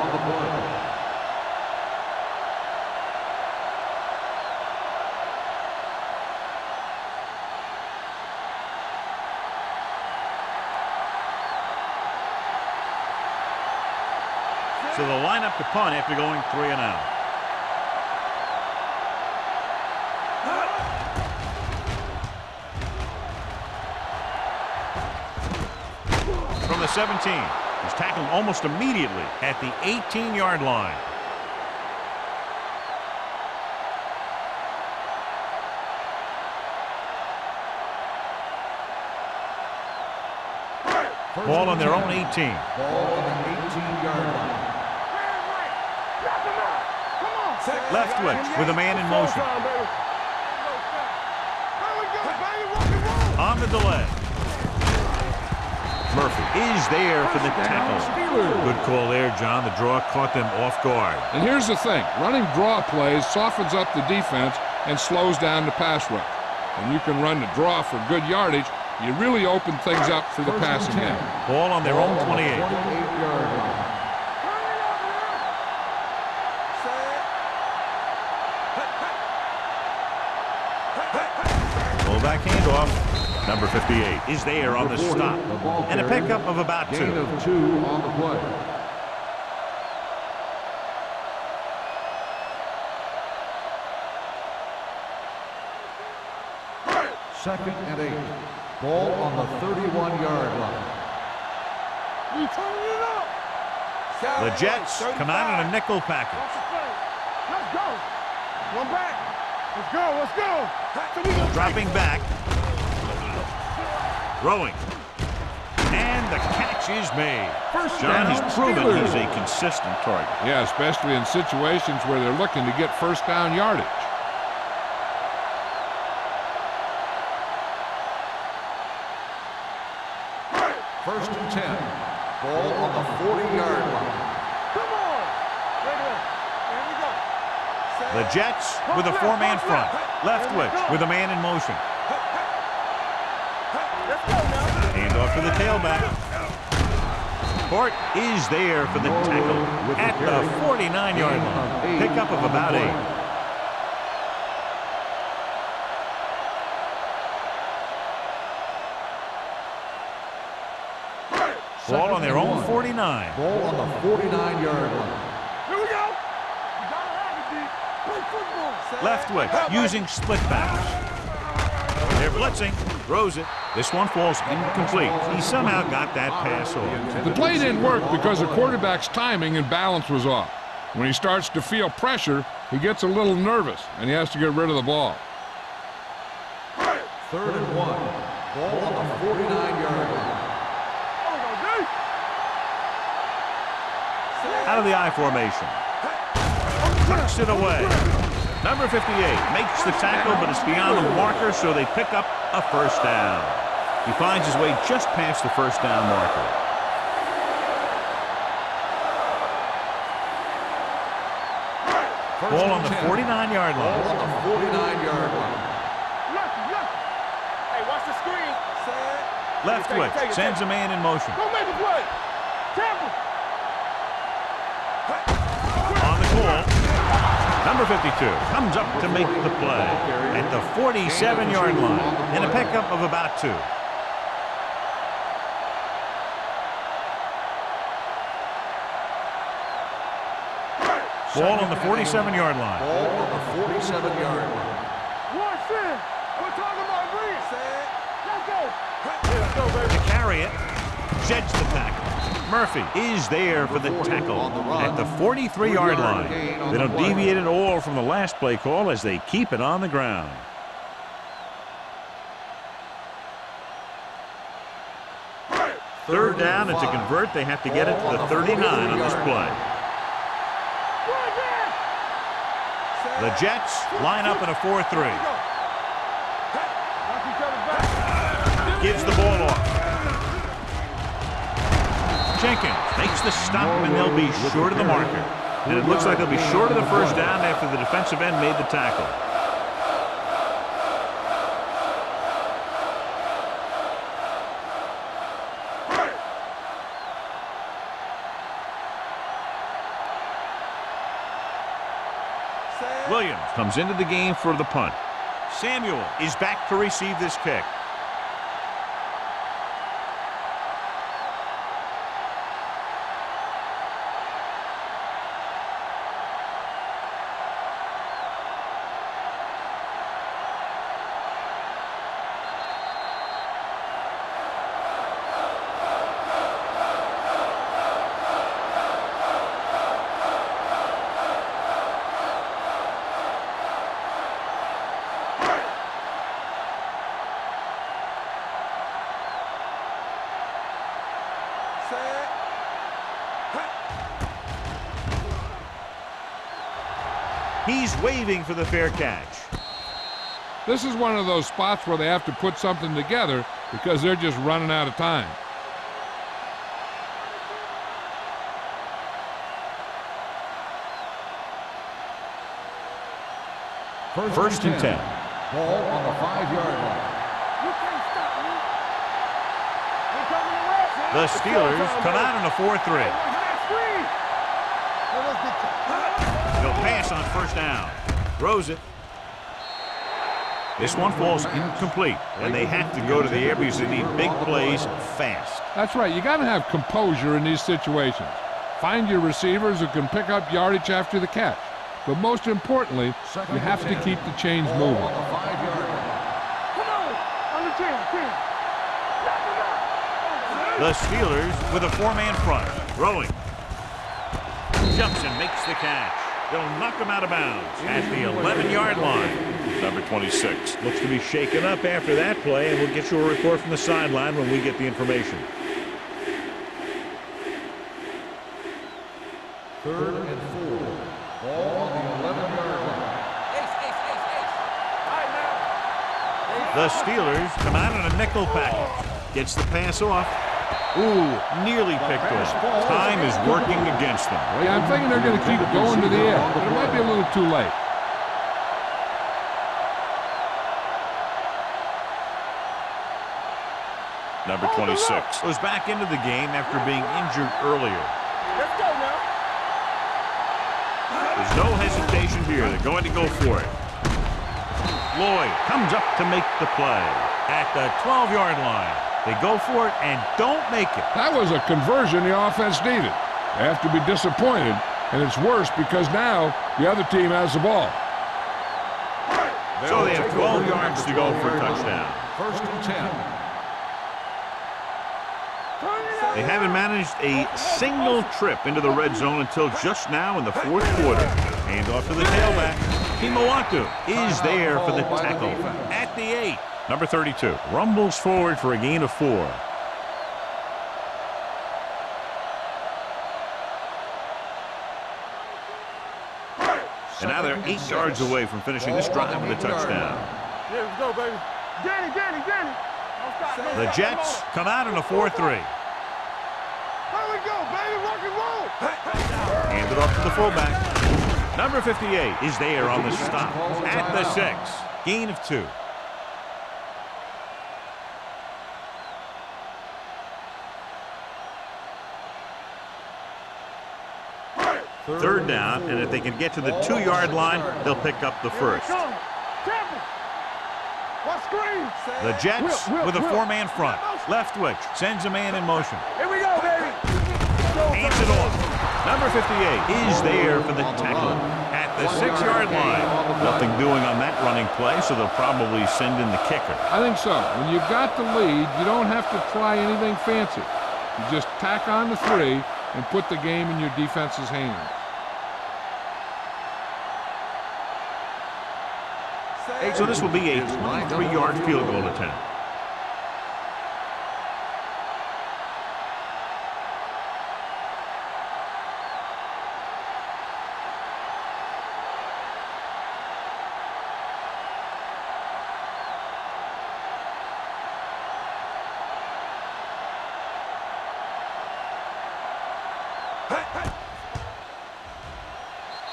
So they'll line up to punt after going 3 and out. From the 17, he's tackled almost immediately at the 18-yard line. Ball on their own 18. Ball on the 18-yard line. Left witch with a man in motion. On the delay. Murphy is there for the tackle. Good call there, John. The draw caught them off guard. And here's the thing. Running draw plays softens up the defense and slows down the pass rush. When you can run the draw for good yardage, you really open things up for the passing game. Ball on their own 28. 28-yard line. Fullback handoff. Number 58 is there on the stop. And a pickup of about 2. Gain of 2 on the play. Second and 8. Ball on the 31-yard line. You turning it up. The Jets come out in a nickel package. Let's go. One back. Let's go. Let's go. Dropping back. Throwing. And the catch is made. John has proven he's a consistent target. Yeah, especially in situations where they're looking to get first down yardage. First and 10. Ball on the 40-yard line. Come on. Here we go. The Jets with a four-man front. Leftwich with a man in motion. Let's go now. Hand off to the tailback. Court is there for the tackle at the 49-yard line. Pickup of about 8. Ball on their own 49. Ball on the 49-yard line. Here we go. You gotta have it, D. Play football. Leftwich using split backs. They're blitzing. Throws it. This one falls incomplete. He somehow got that pass off. The play didn't work because the quarterback's timing and balance was off. When he starts to feel pressure, he gets a little nervous, and he has to get rid of the ball. Third and 1. Ball on the 49-yard line. Out of the I formation. Tucks it away. Number 58 makes the tackle, but it's beyond the marker, so they pick up a first down. He finds his way just past the first down marker. Ball on the 49-yard line. Ball on the 49-yard line. Hey, watch the screen. Leftwich sends a man in motion. Go make a play. Tampa. On the call. Number 52 comes up to make the play at the 47-yard line and a pickup of about 2. Ball on the 47-yard line. Ball on the 47-yard line. Watch it. We're talking about Reed. Let's go. Let's go, baby. To carry it, sheds the tackle. Murphy is there for the tackle at the 43-yard line. They don't deviate at all from the last play call as they keep it on the ground. Third down, and to convert, they have to get it to the 39 on this play. The Jets line up in a 4-3. Gives the ball off. Jenkins makes the stop, and they'll be short of the marker. And it looks like they'll be short of the first down after the defensive end made the tackle. Williams comes into the game for the punt. Samuel is back to receive this kick. He's waving for the fair catch. This is one of those spots where they have to put something together because they're just running out of time. First and 10. Ball on the 5-yard line. You can't stop me. We're coming to rest. The Steelers come out in a 4-3. They'll pass on first down. Throws it. This one falls incomplete, and they have to go to the air because they need big plays fast. That's right. You got to have composure in these situations. Find your receivers who can pick up yardage after the catch. But most importantly, you have to keep the chains moving. On the 5-yard line. Come on. The Steelers with a 4-man front. Throwing. Jumps and makes the catch. They'll knock him out of bounds at the 11-yard line. Number 26 looks to be shaken up after that play, and we'll get you a report from the sideline when we get the information. 3rd and 4. Ball on the 11-yard line. The Steelers come out in a nickel package. Gets the pass off. Ooh, nearly picked off. Time is working against them. Yeah, I'm thinking they're going to keep going to the edge, but it might be a little too late. Number 26 goes back into the game after being injured earlier. Let's go now. There's no hesitation here. They're going to go for it. Lloyd comes up to make the play at the 12-yard line. They go for it and don't make it. That was a conversion the offense needed. They have to be disappointed, and it's worse because now the other team has the ball. So they have 12 yards to go for a touchdown. 1st and 10. They haven't managed a single trip into the red zone until just now in the 4th quarter. Hand off to the tailback. Kimawatu is there for the tackle at the 8. Number 32 rumbles forward for a gain of 4. And now they're 8 yards away from finishing this drive with a touchdown. Here we go, baby. Danny. The Jets come out in a 4-3. Here we go, baby. Rock and roll. Hand it off to the fullback. Number 58 is there on the stop at the 6. Gain of 2. Third down, and if they can get to the 2-yard line, they'll pick up the first. The Jets with a 4-man front. Leftwich sends a man in motion. Here we go, baby. Hands it off. Number 58 is there for the tackle at the 6-yard line. Nothing doing on that running play, so they'll probably send in the kicker. I think so. When you've got the lead, you don't have to try anything fancy. You just tack on the 3 and put the game in your defense's hands. So this will be a 23-yard field goal attempt.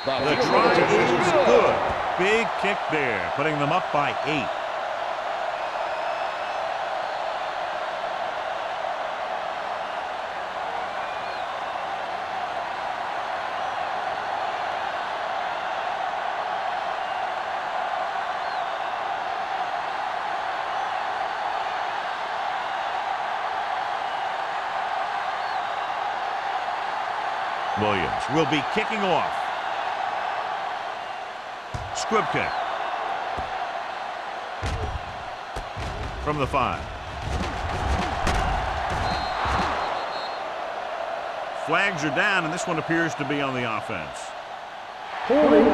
The try is good. Big kick there, putting them up by 8. Williams will be kicking off. Squib kick. From the 5. Flags are down, and this one appears to be on the offense. Holding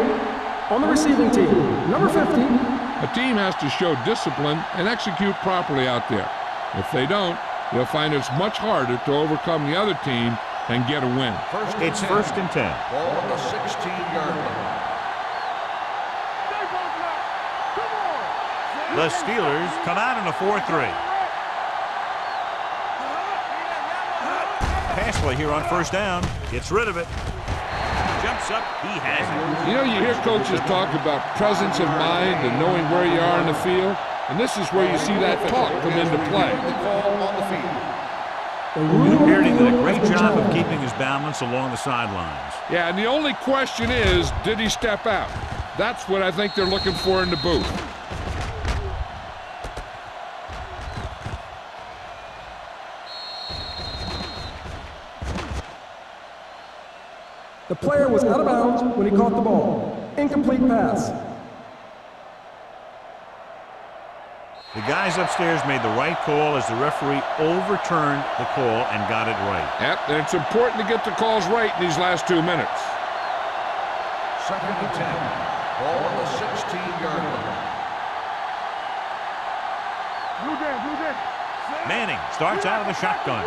on the receiving team. Number 50. A team has to show discipline and execute properly out there. If they don't, they'll find it's much harder to overcome the other team and get a win. It's 1st and 10. Ball on the 16-yard line. The Steelers come out in a 4-3. Pass play here on 1st down. Gets rid of it. Jumps up. He has it. You know, you hear coaches talk about presence of mind and knowing where you are in the field, and this is where you see that talk come into play. The call on the field. Beardy did a great job of keeping his balance along the sidelines. Yeah, and the only question is, did he step out? That's what I think they're looking for in the booth. The player was out of bounds when he caught the ball. Incomplete pass. The The guys upstairs made the right call as the referee overturned the call and got it right. Yep, and it's important to get the calls right in these last 2 minutes. 2nd and 10. Ball on the 16-yard line. Blue game. Manning starts out of the shotgun.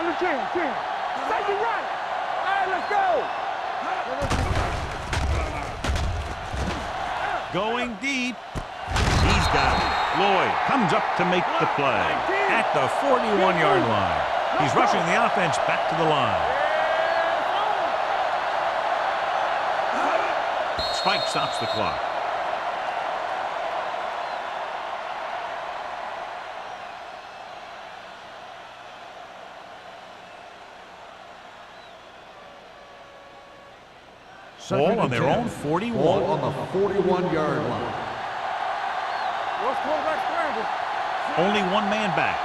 On the 10. Take it right. All right, let's go. Going deep. He's got it. Lloyd comes up to make the play at the 41-yard line. He's rushing the offense back to the line. Spike stops the clock. Ball on their own 41. Ball on the 41-yard line. What's quarterback scramble? Only one man back.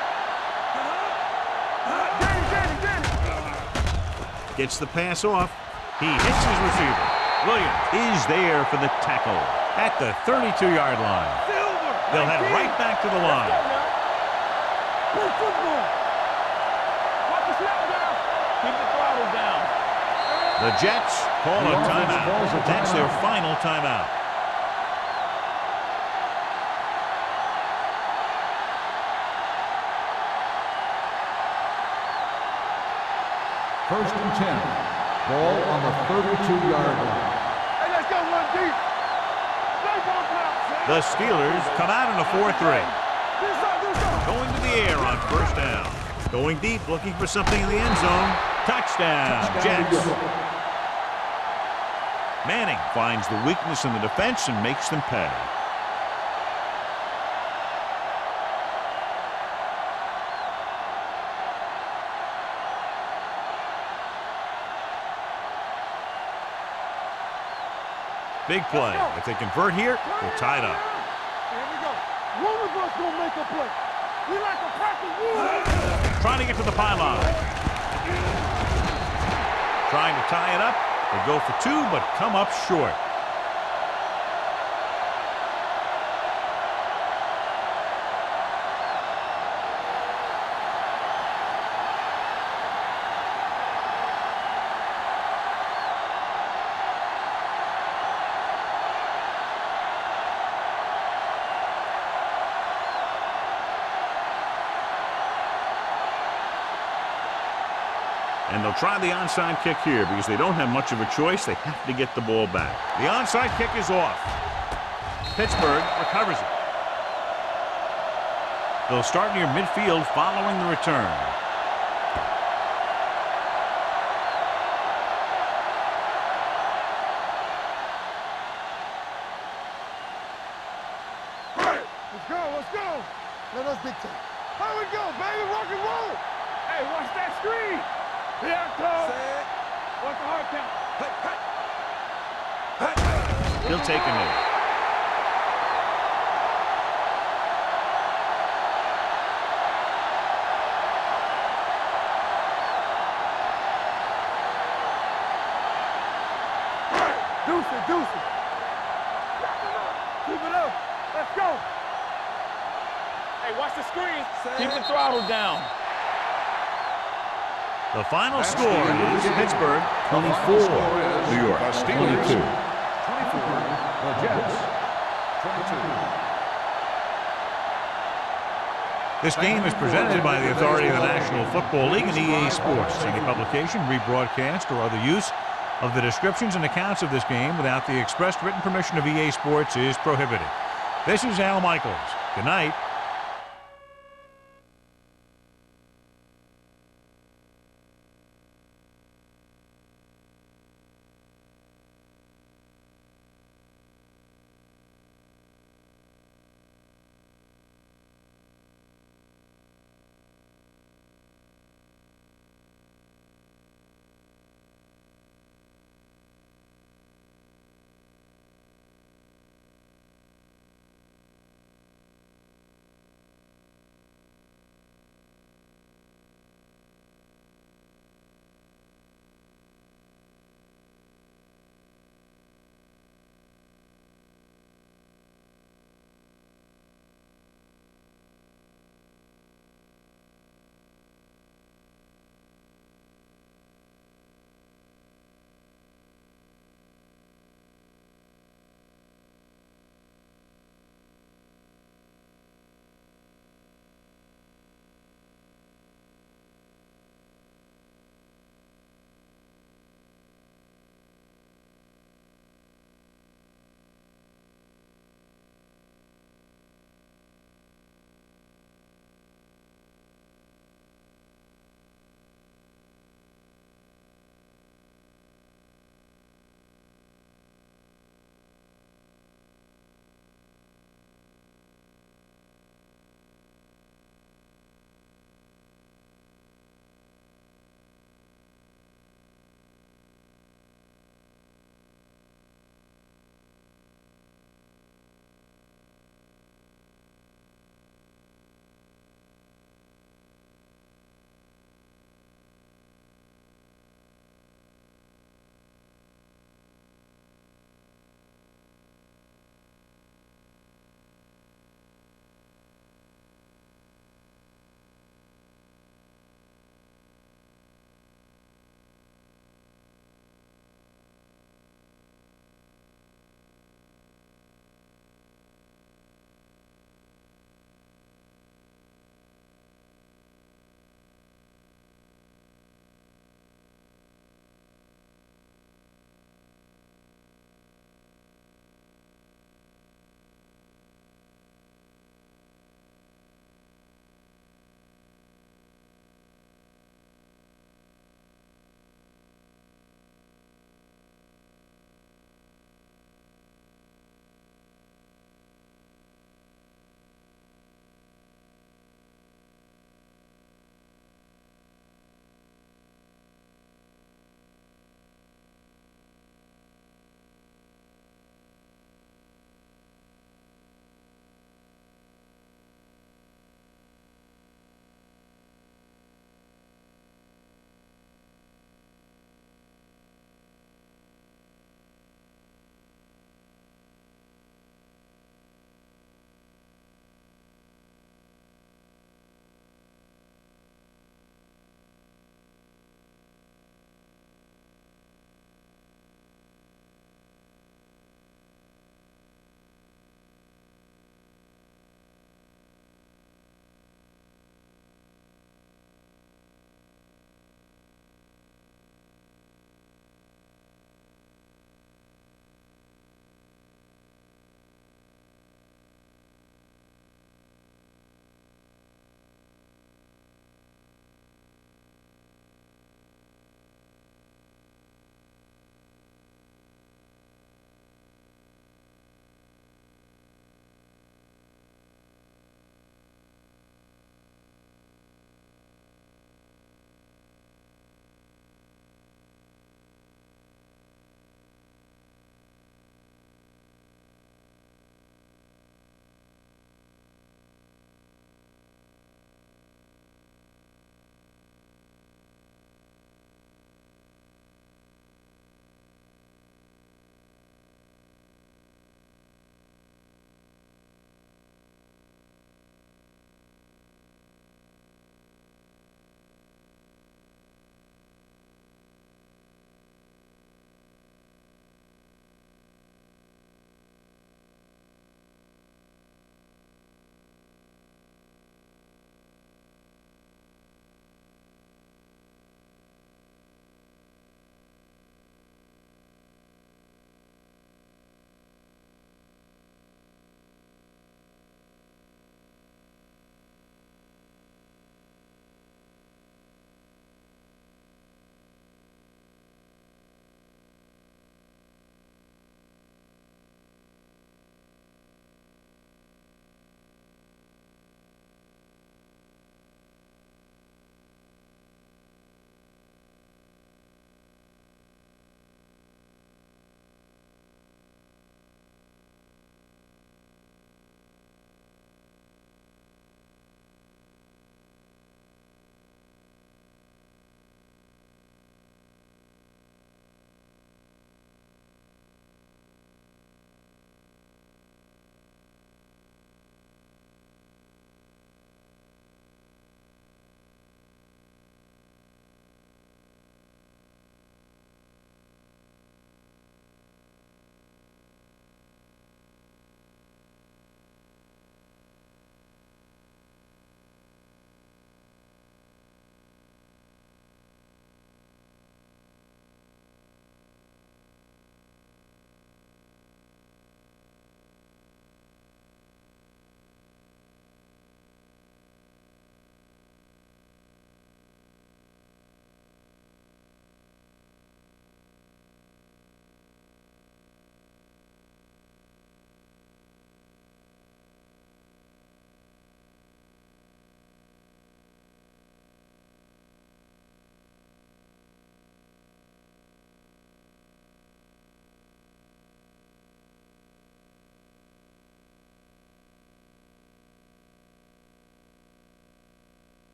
Danny. Gets the pass off. He hits his receiver. Williams is there for the tackle at the 32-yard line. They'll head right back to the line. Play football. Watch the snap down. Keep the throttle down. The Jets call a timeout. That's their final timeout. First and 10. Ball on the 32-yard line. Hey, let's go one deep. The Steelers come out in a 4-3. Going to the air on first down. Going deep, looking for something in the end zone. Touchdown, Jets. Manning finds the weakness in the defense and makes them pay. Big play. If they convert here, they're tied up. Here we go. One of us gonna make a play. We like a practice rule. Trying to get to the pylon. Trying to tie it up. They go for two, but come up short. And they'll try the onside kick here because they don't have much of a choice. They have to get the ball back. The onside kick is off. Pittsburgh recovers it. They'll start near midfield following the return. Let's go. Let us dictate. How we go, baby? Rock and roll. Hey, watch that screen. Here it comes. What's the hard count? He'll take a knee. Deuce it. Keep it up. Let's go. Hey, watch the screen. Keep the throttle down. The final score is Pittsburgh 24, New York 22. 24, the Jets, 22. This game is presented by the authority of the National Football League and EA Sports. Any publication, rebroadcast, or other use of the descriptions and accounts of this game without the expressed written permission of EA Sports is prohibited. This is Al Michaels. Good night.